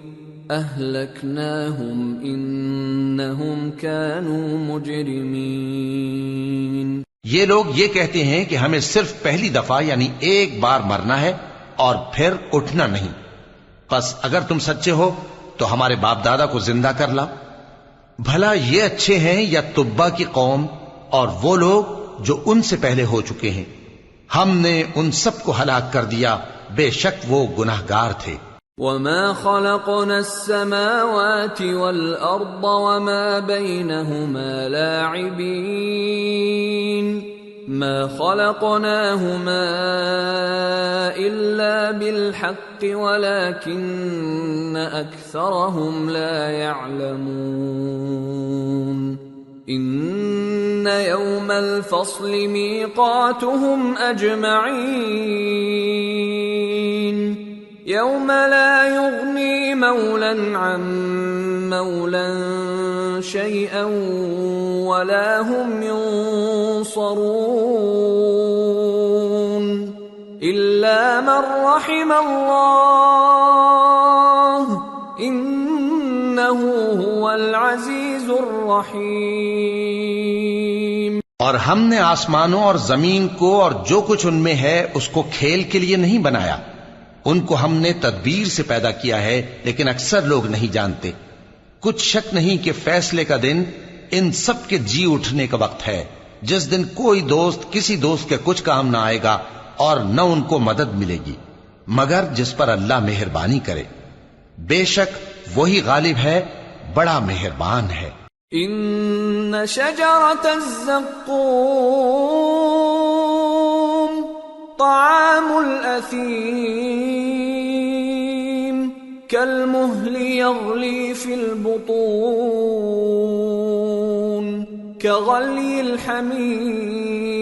أهلكناهم إنهم كانوا مجرمين۔ یہ لوگ یہ کہتے ہیں کہ ہمیں صرف پہلی دفعہ یعنی ایک بار مرنا ہے اور پھر اٹھنا نہیں، پس اگر تم سچے ہو تو ہمارے باپ دادا کو زندہ کر لاؤ۔ بھلا یہ اچھے ہیں یا تبا کی قوم اور وہ لوگ جو ان سے پہلے ہو چکے ہیں؟ ہم نے ان سب کو ہلاک کر دیا، بے شک وہ گناہگار تھے۔ وَمَا خَلَقْنَا السَّمَاوَاتِ وَالْأَرْضَ وَمَا بَيْنَهُمَا لَاعِبِينَ مَا خَلَقْنَاهُمَا إِلَّا بِالْحَقِّ وَلَكِنَّ أَكْثَرَهُمْ لَا يَعْلَمُونَ إِنَّ يَوْمَ الْفَصْلِ مِيقَاتُهُمْ أَجْمَعِينَ يوم لا يغني مولا عن مولا شيئا ولا هم ينصرون إلا من رحم الله إنه هو العزيز الرحيم۔ اور ہم نے آسمانوں اور زمین کو اور جو کچھ ان میں ہے اس کو کھیل کے لیے نہیں بنایا، ان کو ہم نے تدبیر سے پیدا کیا ہے، لیکن اکثر لوگ نہیں جانتے۔ کچھ شک نہیں کہ فیصلے کا دن ان سب کے جی اٹھنے کا وقت ہے، جس دن کوئی دوست کسی دوست کے کچھ کام نہ آئے گا اور نہ ان کو مدد ملے گی۔ مگر جس پر اللہ مہربانی کرے، بے شک وہی غالب ہے، بڑا مہربان ہے۔ ان شجرۃ الزقوم طعام الاثیم كالمهل يغلي في البطون كغلي الحميم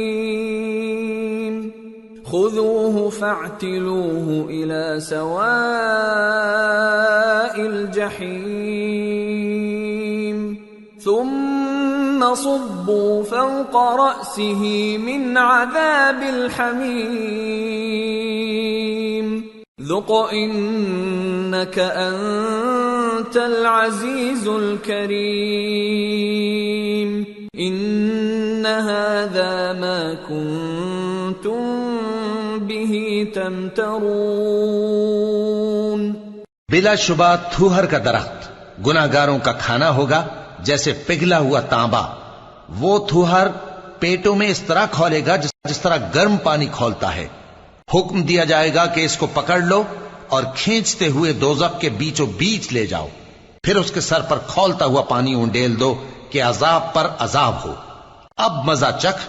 خذوه فاعتلوه إلى سواء الجحيم ثم صبوا فوق رأسه من عذاب الحميم ذق إنك أنت العزيز الكريم إن هذا ما كنتم به تمترون۔ بلا شبہ تھوہر کا درخت گناہگاروں کا کھانا ہوگا جیسے پگھلا ہوا تانبا۔ وہ تھوہر پیٹوں میں اس طرح کھولے گا جس طرح گرم پانی کھولتا ہے۔ حکم دیا جائے گا کہ اس کو پکڑ لو اور کھینچتے ہوئے دوزخ کے بیچوں بیچ لے جاؤ، پھر اس کے سر پر کھولتا ہوا پانی اونڈیل دو کہ عذاب پر عذاب ہو۔ اب مزہ چکھ،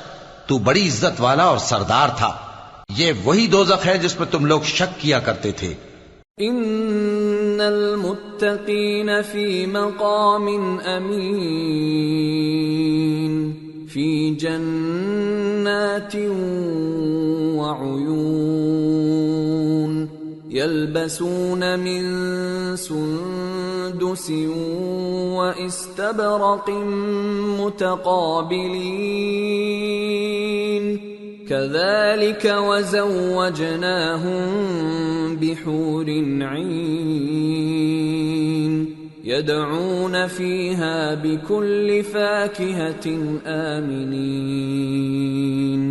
تو بڑی عزت والا اور سردار تھا۔ یہ وہی دوزخ ہے جس میں تم لوگ شک کیا کرتے تھے۔ ان المتقین فی مقام امین فی جنات وعیون یلبسون من سندس واستبرق متقابلین كذلك وزوجناهم بحور عين يدعون فيها بكل فاكهة آمنين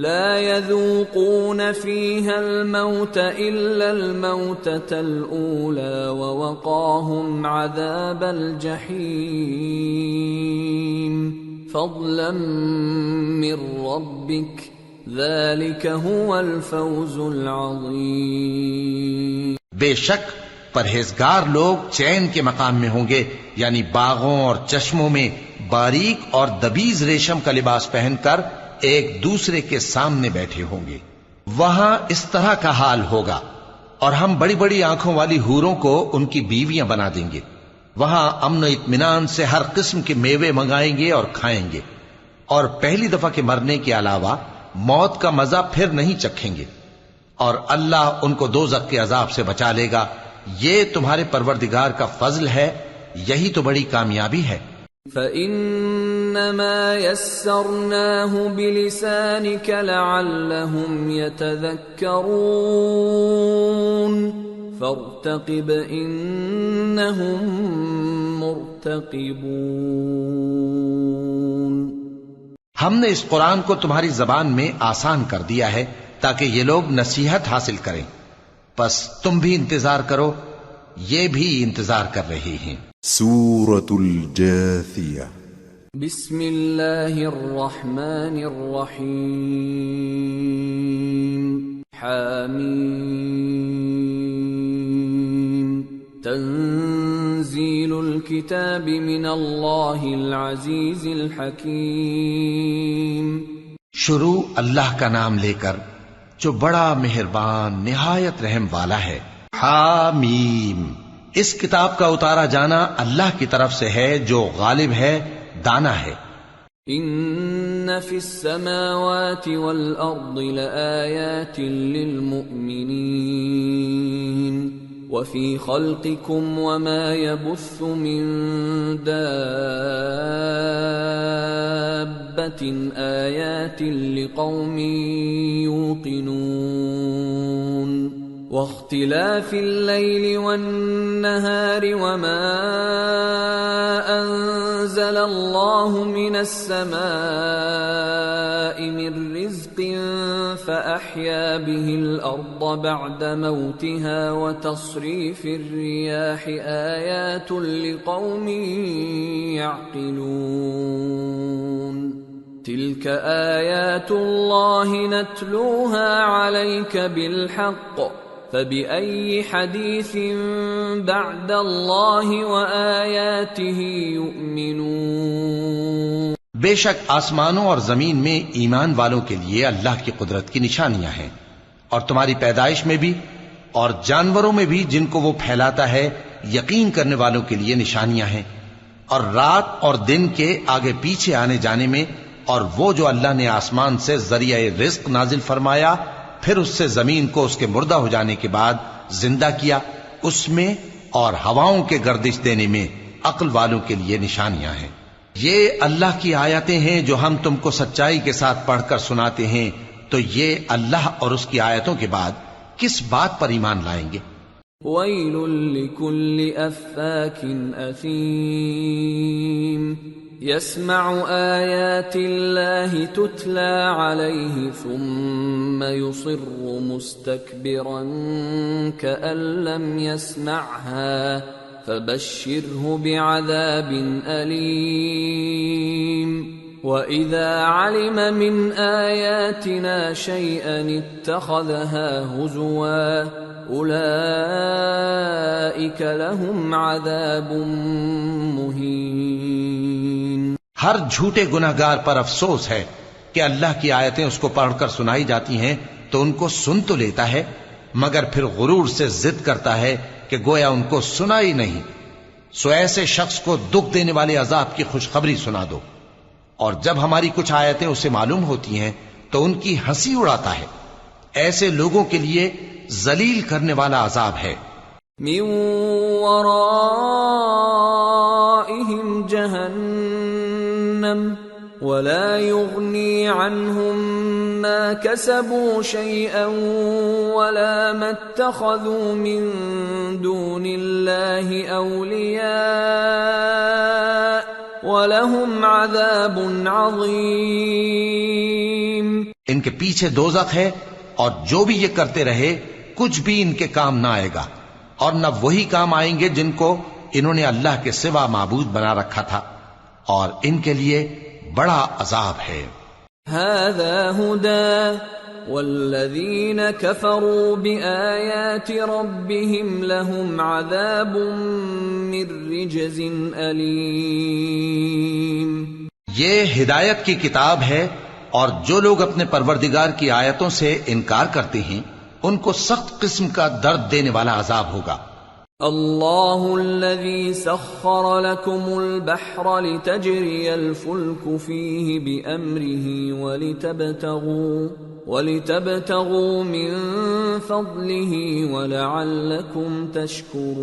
لا يذوقون فيها الموت إلا الموتة الأولى ووقاهم عذاب الجحيم فضلا من ربك ذلك هو الفوز العظیم۔ بے شک پرہیزگار لوگ چین کے مقام میں ہوں گے، یعنی باغوں اور چشموں میں باریک اور دبیز ریشم کا لباس پہن کر ایک دوسرے کے سامنے بیٹھے ہوں گے۔ وہاں اس طرح کا حال ہوگا، اور ہم بڑی بڑی آنکھوں والی حوروں کو ان کی بیویاں بنا دیں گے۔ وہاں امن و اطمینان سے ہر قسم کے میوے منگائیں گے اور کھائیں گے، اور پہلی دفعہ کے مرنے کے علاوہ موت کا مزہ پھر نہیں چکھیں گے، اور اللہ ان کو دوزخ کے عذاب سے بچا لے گا۔ یہ تمہارے پروردگار کا فضل ہے، یہی تو بڑی کامیابی ہے۔ فَإِنَّمَا يَسَّرْنَاهُ بِلِسَانِكَ لَعَلَّهُمْ يَتَذَكَّرُونَ فَارْتَقِبْ إِنَّهُمْ مُرْتَقِبُونَ۔ ہم نے اس قرآن کو تمہاری زبان میں آسان کر دیا ہے تاکہ یہ لوگ نصیحت حاصل کریں، پس تم بھی انتظار کرو، یہ بھی انتظار کر رہے ہیں۔ سورة الجاثیہ۔ بسم اللہ الرحمن الرحیم۔ حامیم۔ تنزیل الکتاب من اللہ العزیز الحکیم۔ شروع اللہ کا نام لے کر جو بڑا مہربان نہایت رحم والا ہے۔ حامیم۔ اس کتاب کا اتارا جانا اللہ کی طرف سے ہے جو غالب ہے، دانا ہے۔ ان فی السماوات والارض لآیات للمؤمنین وفی خلقکم وما يبث من دابة آیات لقوم یوقنون واختلاف الليل والنهار وما أنزل الله من السماء من رزق فأحيا به الأرض بعد موتها وتصريف الرياح آيات لقوم يعقلون تلك آيات الله نتلوها عليك بالحق فبأي حديث بعد الله وآياته يؤمنون؟ بے شک آسمانوں اور زمین میں ایمان والوں کے لیے اللہ کی قدرت کی نشانیاں ہیں، اور تمہاری پیدائش میں بھی اور جانوروں میں بھی جن کو وہ پھیلاتا ہے یقین کرنے والوں کے لیے نشانیاں ہیں، اور رات اور دن کے آگے پیچھے آنے جانے میں، اور وہ جو اللہ نے آسمان سے ذریعہ رزق نازل فرمایا پھر اس سے زمین کو اس کے مردہ ہو جانے کے بعد زندہ کیا، اس میں اور ہواؤں کے گردش دینے میں عقل والوں کے لیے نشانیاں ہیں۔ یہ اللہ کی آیتیں ہیں جو ہم تم کو سچائی کے ساتھ پڑھ کر سناتے ہیں، تو یہ اللہ اور اس کی آیتوں کے بعد کس بات پر ایمان لائیں گے؟ وَيْلٌ لِكُلِّ أَفَّاكٍ أَثِيمٍ يَسْمَعُ آيَاتِ اللَّهِ تُتْلَى عَلَيْهِ ثُمَّ يُصِرُّ مُسْتَكْبِرًا كَأَن لَّمْ يَسْمَعْهَا فَبَشِّرْهُ بِعَذَابٍ أَلِيمٍ وَإِذَا عَلِمَ مِنْ آيَاتِنَا شَيْئًا اتَّخَذَهَا هُزُوًا أُولَئِكَ لَهُمْ عَذَابٌ مُهِينٌ۔ ہر جھوٹے گناہگار پر افسوس ہے کہ اللہ کی آیتیں اس کو پڑھ کر سنائی جاتی ہیں تو ان کو سن تو لیتا ہے مگر پھر غرور سے ضد کرتا ہے کہ گویا ان کو سنا ہی نہیں، سو ایسے شخص کو دکھ دینے والے عذاب کی خوشخبری سنا دو، اور جب ہماری کچھ آیتیں اسے معلوم ہوتی ہیں تو ان کی ہنسی اڑاتا ہے، ایسے لوگوں کے لیے ذلیل کرنے والا عذاب ہے۔ من ورائهم جہنم ولا يغني عنهم ما كسبوا شيئا ولا ما اتخذوا من دون الله أولياء وَلَهُمْ عَذَابٌ عَظِيمٌ۔ ان کے پیچھے دوزخ ہے، اور جو بھی یہ کرتے رہے کچھ بھی ان کے کام نہ آئے گا، اور نہ وہی کام آئیں گے جن کو انہوں نے اللہ کے سوا معبود بنا رکھا تھا، اور ان کے لیے بڑا عذاب ہے۔ هَذَا هُدًى وَالَّذِينَ كَفَرُوا بِآيَاتِ رَبِّهِمْ لَهُمْ عَذَابٌ مِّن رِّجْزٍ أَلِيمٌ۔ یہ ہدایت کی کتاب ہے، اور جو لوگ اپنے پروردگار کی آیتوں سے انکار کرتے ہیں ان کو سخت قسم کا درد دینے والا عذاب ہوگا۔ اللہ الذی سخر لکم البحر لتجری الفلک فیہ بأمرہ ولتبتغوا من فضلہ ولعلکم تشکرون،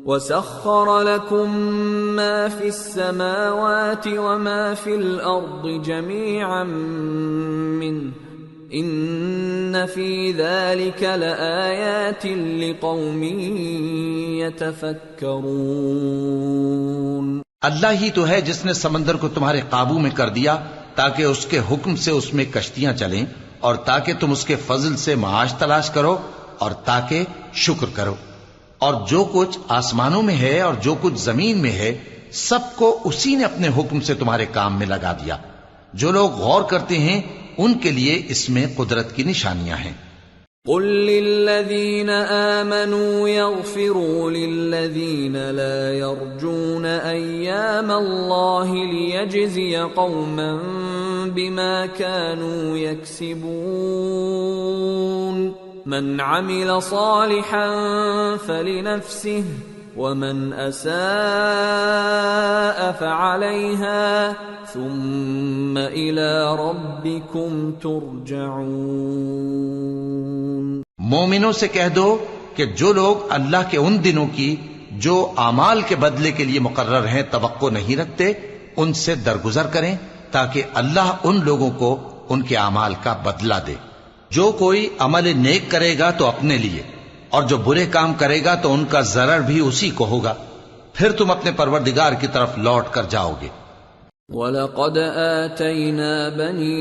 وسخر لكم ما في السماوات وما في الأرض جميعا منه إن في ذلك لآيات لقوم يتفكرون۔ اللہ ہی تو ہے جس نے سمندر کو تمہارے قابو میں کر دیا تاکہ اس کے حکم سے اس میں کشتیاں چلیں، اور تاکہ تم اس کے فضل سے معاش تلاش کرو اور تاکہ شکر کرو۔ اور جو کچھ آسمانوں میں ہے اور جو کچھ زمین میں ہے سب کو اسی نے اپنے حکم سے تمہارے کام میں لگا دیا۔ جو لوگ غور کرتے ہیں ان کے لیے اس میں قدرت کی نشانیاں ہیں۔ قل للذین آمنوا یغفروا للذین لا یرجون ایام اللہ لیجزی قوما بما كانوا یکسبون، من عمل صالحا فلنفسه ومن اساء فعليها ثم الى ربكم ترجعون۔ مومنوں سے کہہ دو کہ جو لوگ اللہ کے ان دنوں کی جو اعمال کے بدلے کے لیے مقرر ہیں توقع نہیں رکھتے ان سے درگزر کریں تاکہ اللہ ان لوگوں کو ان کے اعمال کا بدلہ دے۔ جو کوئی عمل نیک کرے گا تو اپنے لیے، اور جو برے کام کرے گا تو ان کا ضرر بھی اسی کو ہوگا، پھر تم اپنے پروردگار کی طرف لوٹ کر جاؤ گے۔ وَلَقَدْ آتَيْنَا بَنِي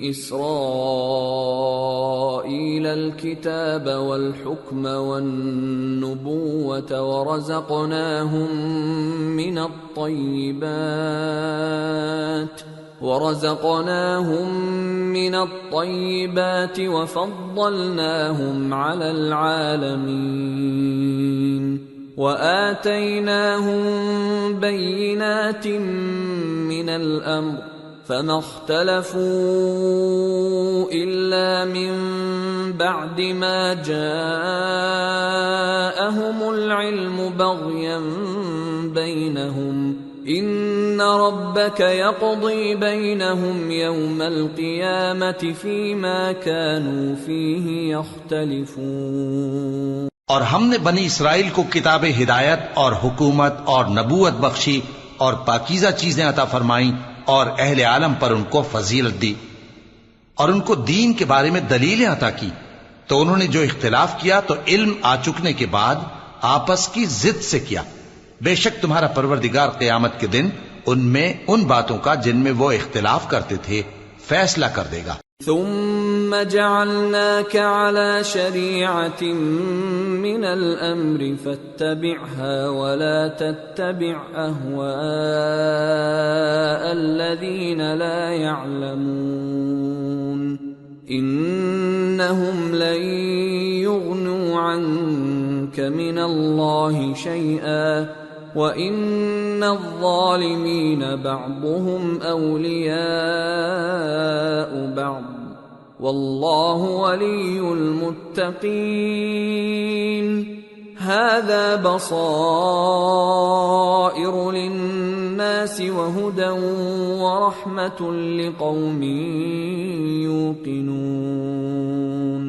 إِسْرَائِيلَ الْكِتَابَ وَالْحُكْمَ وَالنُّبُوَّةَ وَرَزَقْنَاهُمْ مِنَ الطَّيِّبَاتِ ورزقناهم من الطيبات وفضلناهم على العالمين وآتيناهم بينات من الأمر فما اختلفوا إلا من بعد ما جاءهم العلم بغيا بينهم إن ربك يقضي بينهم يوم القيامة فيما كانوا فيه يختلفون۔ اور ہم نے بنی اسرائیل کو کتاب ہدایت اور حکومت اور نبوت بخشی اور پاکیزہ چیزیں عطا فرمائیں اور اہل عالم پر ان کو فضیلت دی اور ان کو دین کے بارے میں دلیلیں عطا کی، تو انہوں نے جو اختلاف کیا تو علم آ چکنے کے بعد آپس کی ضد سے کیا۔ بے شک تمہارا پروردگار قیامت کے دن ان میں ان باتوں کا جن میں وہ اختلاف کرتے تھے فیصلہ کر دے گا۔ ثم جعلناك على شريعة من الأمر فاتبعها ولا تتبع أهواء الذين لا يعلمون إنهم لن يغنوا عنك من الله شيئا وَإِنَّ الظَّالِمِينَ بَعْضُهُمْ أَوْلِيَاءُ بَعْضٍ وَاللَّهُ وَلِيُّ الْمُتَّقِينَ هَذَا بَصَائِرُ لِلنَّاسِ وَهُدًى وَرَحْمَةٌ لِقَوْمٍ يُوقِنُونَ۔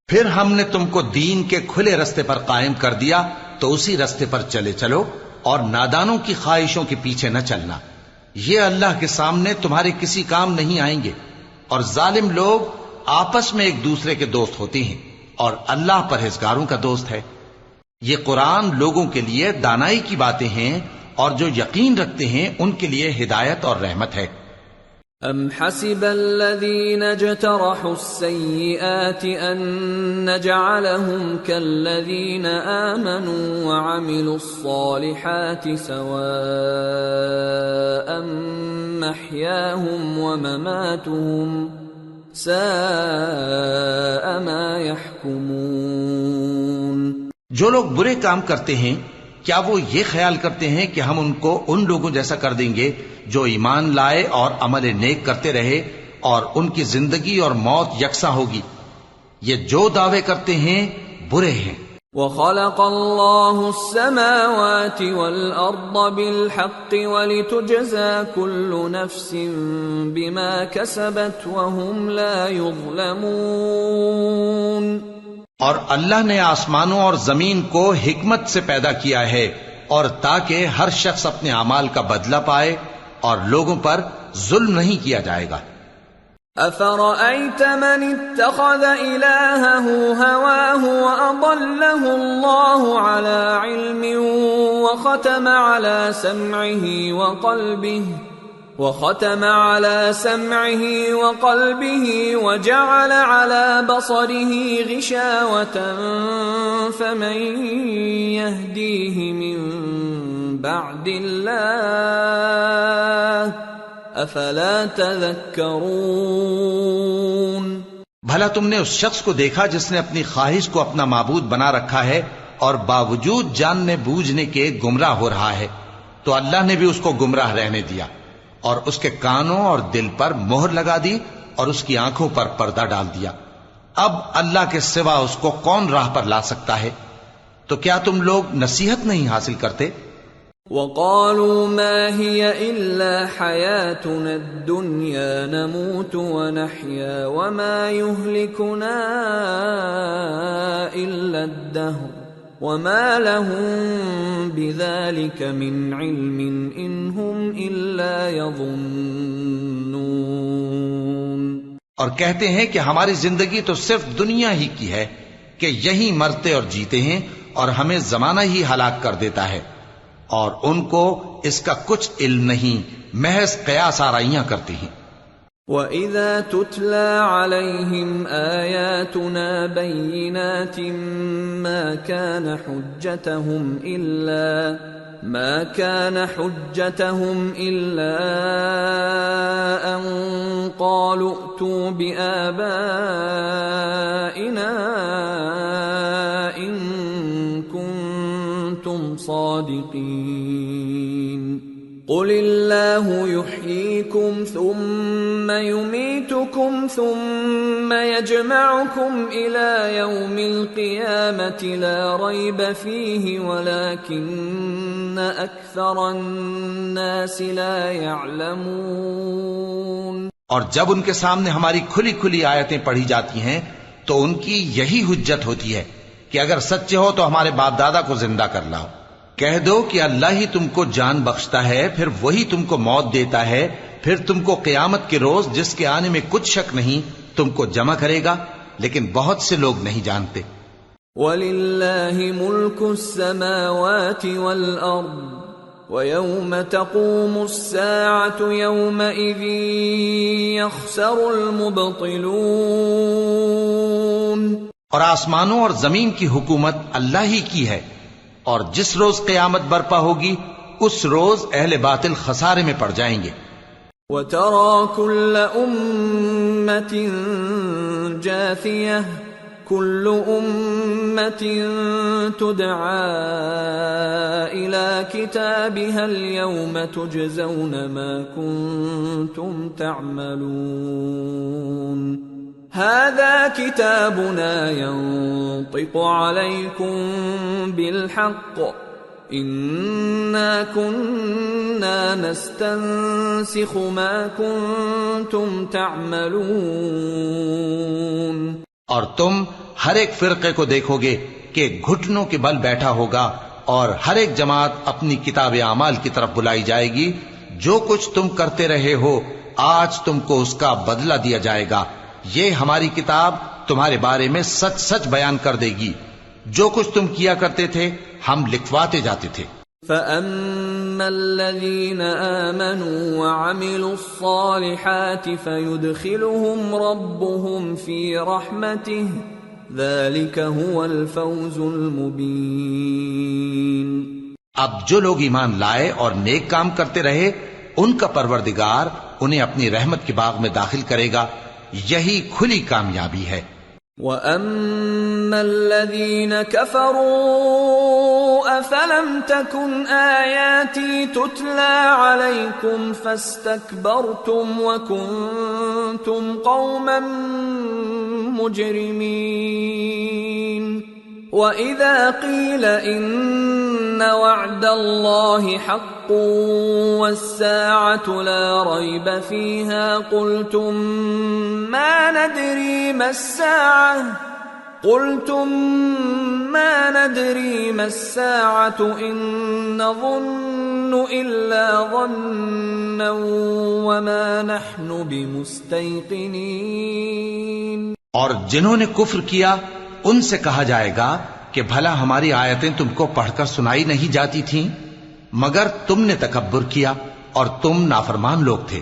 پھر ہم نے تم کو دین کے کھلے رستے پر قائم کر دیا تو اسی رستے پر چلے چلو اور نادانوں کی خواہشوں کے پیچھے نہ چلنا، یہ اللہ کے سامنے تمہارے کسی کام نہیں آئیں گے، اور ظالم لوگ آپس میں ایک دوسرے کے دوست ہوتے ہیں اور اللہ پرہیزگاروں کا دوست ہے۔ یہ قرآن لوگوں کے لیے دانائی کی باتیں ہیں اور جو یقین رکھتے ہیں ان کے لیے ہدایت اور رحمت ہے۔ أَمْ حَسِبَ الَّذِينَ اجْتَرَحُوا السَّيِّئَاتِ أَن نَّجْعَلَهُمْ كَالَّذِينَ آمَنُوا وَعَمِلُوا الصَّالِحَاتِ سَوَاءً مَّحْيَاهُمْ وَمَمَاتُهُمْ سَاءَ مَا يَحْكُمُونَ۔ جو لوگ برے کام کرتے ہیں کیا وہ یہ خیال کرتے ہیں کہ ہم ان کو ان لوگوں جیسا کر دیں گے جو ایمان لائے اور عمل نیک کرتے رہے اور ان کی زندگی اور موت یکساں ہوگی؟ یہ جو دعوے کرتے ہیں برے ہیں۔ وَخَلَقَ اللَّهُ السَّمَاوَاتِ وَالْأَرْضَ بِالْحَقِّ وَلِتُجْزَى كُلُّ نَفْسٍ بِمَا كَسَبَتْ وَهُمْ لَا يُظْلَمُونَ۔ اور اللہ نے آسمانوں اور زمین کو حکمت سے پیدا کیا ہے اور تاکہ ہر شخص اپنے اعمال کا بدلہ پائے اور لوگوں پر ظلم نہیں کیا جائے گا۔ أَفَرَأَيْتَ مَنِ اتَّخَذَ إِلَٰهَهُ هَوَاهُ وَأَضَلَّهُ اللَّهُ عَلَىٰ عِلْمٍ وَخَتَمَ عَلَىٰ سَمْعِهِ وَقَلْبِهِ وَجَعَلَ عَلَىٰ بَصَرِهِ غِشَاوَةً فَمَن يَهْدِيهِ مِن بَعْدِ اللَّهِ أَفَلَا تَذَكَّرُونَ۔ بھلا تم نے اس شخص کو دیکھا جس نے اپنی خواہش کو اپنا معبود بنا رکھا ہے اور باوجود جاننے بوجھنے کے گمراہ ہو رہا ہے؟ تو اللہ نے بھی اس کو گمراہ رہنے دیا اور اس کے کانوں اور دل پر مہر لگا دی اور اس کی آنکھوں پر پردہ ڈال دیا۔ اب اللہ کے سوا اس کو کون راہ پر لا سکتا ہے؟ تو کیا تم لوگ نصیحت نہیں حاصل کرتے؟ وَقَالُوا مَا هِيَ إِلَّا حَيَاتُنَا الدُّنْيَا نَمُوتُ وَنَحْيَا وَمَا يُهْلِكُنَا إِلَّا الدَّهْرُ وَمَا لَهُم بِذَلِكَ مِنْ عِلْمٍ إِنْ هُمْ إِلَّا يَظُنُّونَ۔ اور کہتے ہیں کہ ہماری زندگی تو صرف دنیا ہی کی ہے کہ یہی مرتے اور جیتے ہیں اور ہمیں زمانہ ہی ہلاک کر دیتا ہے، اور ان کو اس کا کچھ علم نہیں، محض قیاس آرائیاں کرتے ہیں۔ وَإِذَا تُتْلَى عَلَيْهِمْ آيَاتُنَا بَيِّنَاتٍ مَا كَانَ حُجَّتَهُمْ ما كان حجتهم إلا أن قالوا ائتوا بآبائنا إن كنتم صادقين قل الله يحييكم ثم يميتكم ثم يجمعكم إلى يوم القيامة لا ريب فيه ولكن أكثر الناس لا يعلمون۔ اور جب ان کے سامنے ہماری کھلی کھلی آیتیں پڑھی جاتی ہیں تو ان کی یہی حجت ہوتی ہے کہ اگر سچے ہو تو ہمارے باپ دادا کو زندہ کر لاؤ۔ کہہ دو کہ اللہ ہی تم کو جان بخشتا ہے، پھر وہی تم کو موت دیتا ہے، پھر تم کو قیامت کے روز جس کے آنے میں کچھ شک نہیں تم کو جمع کرے گا، لیکن بہت سے لوگ نہیں جانتے۔ وَلِلَّهِ مُلْكُ السَّمَاوَاتِ وَالْأَرْضِ وَيَوْمَ تَقُومُ السَّاعَةُ يَوْمَئِذٍ يَخْسَرُ الْمُبْطِلُونَ۔ اور آسمانوں اور زمین کی حکومت اللہ ہی کی ہے، اور جس روز قیامت برپا ہوگی اس روز اہل باطل خسارے میں پڑ جائیں گے۔ وَتَرَى كُلَّ أُمَّةٍ جَاثِيَةً كُلُّ أُمَّةٍ تُدْعَى إِلَى كِتَابِهَا الْيَوْمَ تُجْزَوْنَ مَا كُنتُمْ تَعْمَلُونَ هذا كتابنا ينطق عليكم بالحق إنا كنا نستنسخ ما كنتم تعملون۔ اور تم ہر ایک فرقے کو دیکھو گے کہ گھٹنوں کے بل بیٹھا ہوگا، اور ہر ایک جماعت اپنی کتاب اعمال کی طرف بلائی جائے گی۔ جو کچھ تم کرتے رہے ہو آج تم کو اس کا بدلہ دیا جائے گا۔ یہ ہماری کتاب تمہارے بارے میں سچ سچ بیان کر دے گی۔ جو کچھ تم کیا کرتے تھے ہم لکھواتے جاتے تھے۔ فَأَمَّا الَّذِينَ آمَنُوا وَعَمِلُوا الصَّالِحَاتِ فَيُدْخِلُهُمْ رَبُّهُمْ فِي رَحْمَتِهِ ذَلِكَ هُوَ الْفَوْزُ الْمُبِينُ۔ اب جو لوگ ایمان لائے اور نیک کام کرتے رہے ان کا پروردگار انہیں اپنی رحمت کے باغ میں داخل کرے گا، یہی کھلی کامیابی ہے۔ وَأَمَّا الَّذِينَ كَفَرُوا أَفَلَمْ تَكُنْ آيَاتِي تُتْلَى عَلَيْكُمْ فَاسْتَكْبَرْتُمْ وَكُنْتُمْ قَوْمًا مُجْرِمِينَ وَإِذَا قِيلَ إِنَّ وَعْدَ اللَّهِ حَقٌّ وَالسَّاعَةُ لَا رَيْبَ فِيهَا قُلْتُمْ مَا نَدْرِي مَا السَّاعَةُ إِن نَّظُنُّ إِلَّا ظَنًّا وَمَا نَحْنُ بِمُسْتَيْقِنِينَ۔ اور جنہوں نے کفر کیا ان سے کہا جائے گا کہ بھلا ہماری آیتیں تم کو پڑھ کر سنائی نہیں جاتی تھیں؟ مگر تم نے تکبر کیا اور تم نافرمان لوگ تھے۔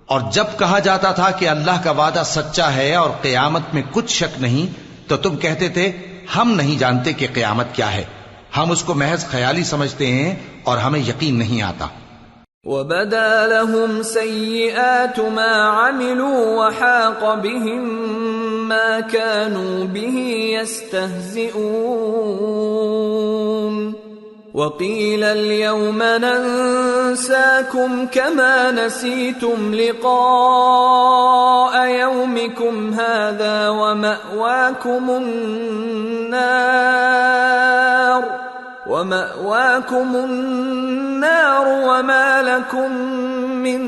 اور جب کہا جاتا تھا کہ اللہ کا وعدہ سچا ہے اور قیامت میں کچھ شک نہیں تو تم کہتے تھے ہم نہیں جانتے کہ قیامت کیا ہے، ہم اس کو محض خیالی سمجھتے ہیں اور ہمیں یقین نہیں آتا۔ وَبَدَا لَهُمْ سَيِّئَاتُ مَا عَمِلُوا وَحَاقَ بِهِمْ مَا كَانُوا بِهِ يَسْتَهْزِئُونَ وَقِيلَ الْيَوْمَ نَنسَاكُمْ كَمَا نَسِيتُمْ لِقَاءَ يَوْمِكُمْ هَذَا وَمَأْوَاكُمُ النَّارُ وَمَا لَكُمْ مِنْ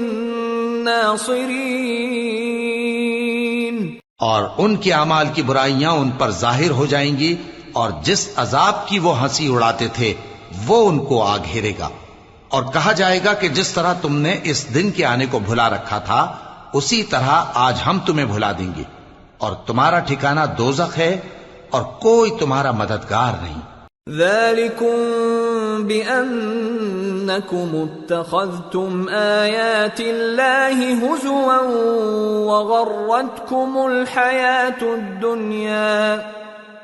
نَاصِرِينَ۔ اور ان کے اعمال کی برائیاں ان پر ظاہر ہو جائیں گی، اور جس عذاب کی وہ ہنسی اڑاتے تھے وہ ان کو آ گھیرے گا۔ اور کہا جائے گا کہ جس طرح تم نے اس دن کے آنے کو بھلا رکھا تھا اسی طرح آج ہم تمہیں بھلا دیں گے، اور تمہارا ٹھکانہ دوزخ ہے اور کوئی تمہارا مددگار نہیں۔ ذَلِكُمْ بِأَنَّكُمُ اتَّخَذْتُمْ آيَاتِ اللَّهِ هُزُوًا وَغَرَّتْكُمُ الْحَيَاةُ الدُّنْيَا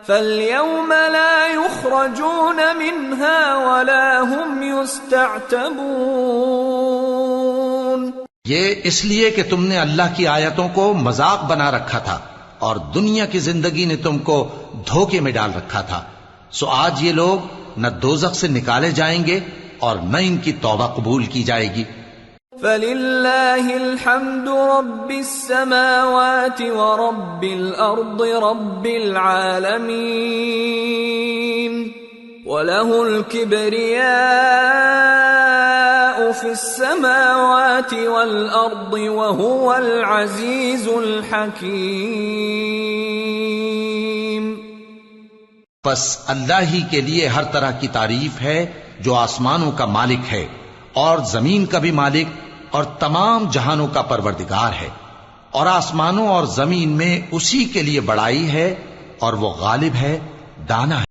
فَالْيَوْمَ لَا يُخْرَجُونَ مِنْهَا وَلَا هُمْ يُسْتَعْتَبُونَ۔ یہ اس لیے کہ تم نے اللہ کی آیتوں کو مذاق بنا رکھا تھا اور دنیا کی زندگی نے تم کو دھوکے میں ڈال رکھا تھا، سو آج یہ لوگ نہ دوزخ سے نکالے جائیں گے اور نہ ان کی توبہ قبول کی جائے گی۔ فَلِلَّهِ الْحَمْدُ رَبِّ السَّمَاوَاتِ وَرَبِّ الْأَرْضِ رَبِّ الْعَالَمِينَ وَلَهُ الْكِبْرِيَاءُ فِي السَّمَاوَاتِ وَالْأَرْضِ وَهُوَ الْعَزِيزُ الْحَكِيمُ۔ پس اللہ ہی کے لیے ہر طرح کی تعریف ہے جو آسمانوں کا مالک ہے اور زمین کا بھی مالک اور تمام جہانوں کا پروردگار ہے، اور آسمانوں اور زمین میں اسی کے لیے بڑائی ہے اور وہ غالب ہے، دانا ہے۔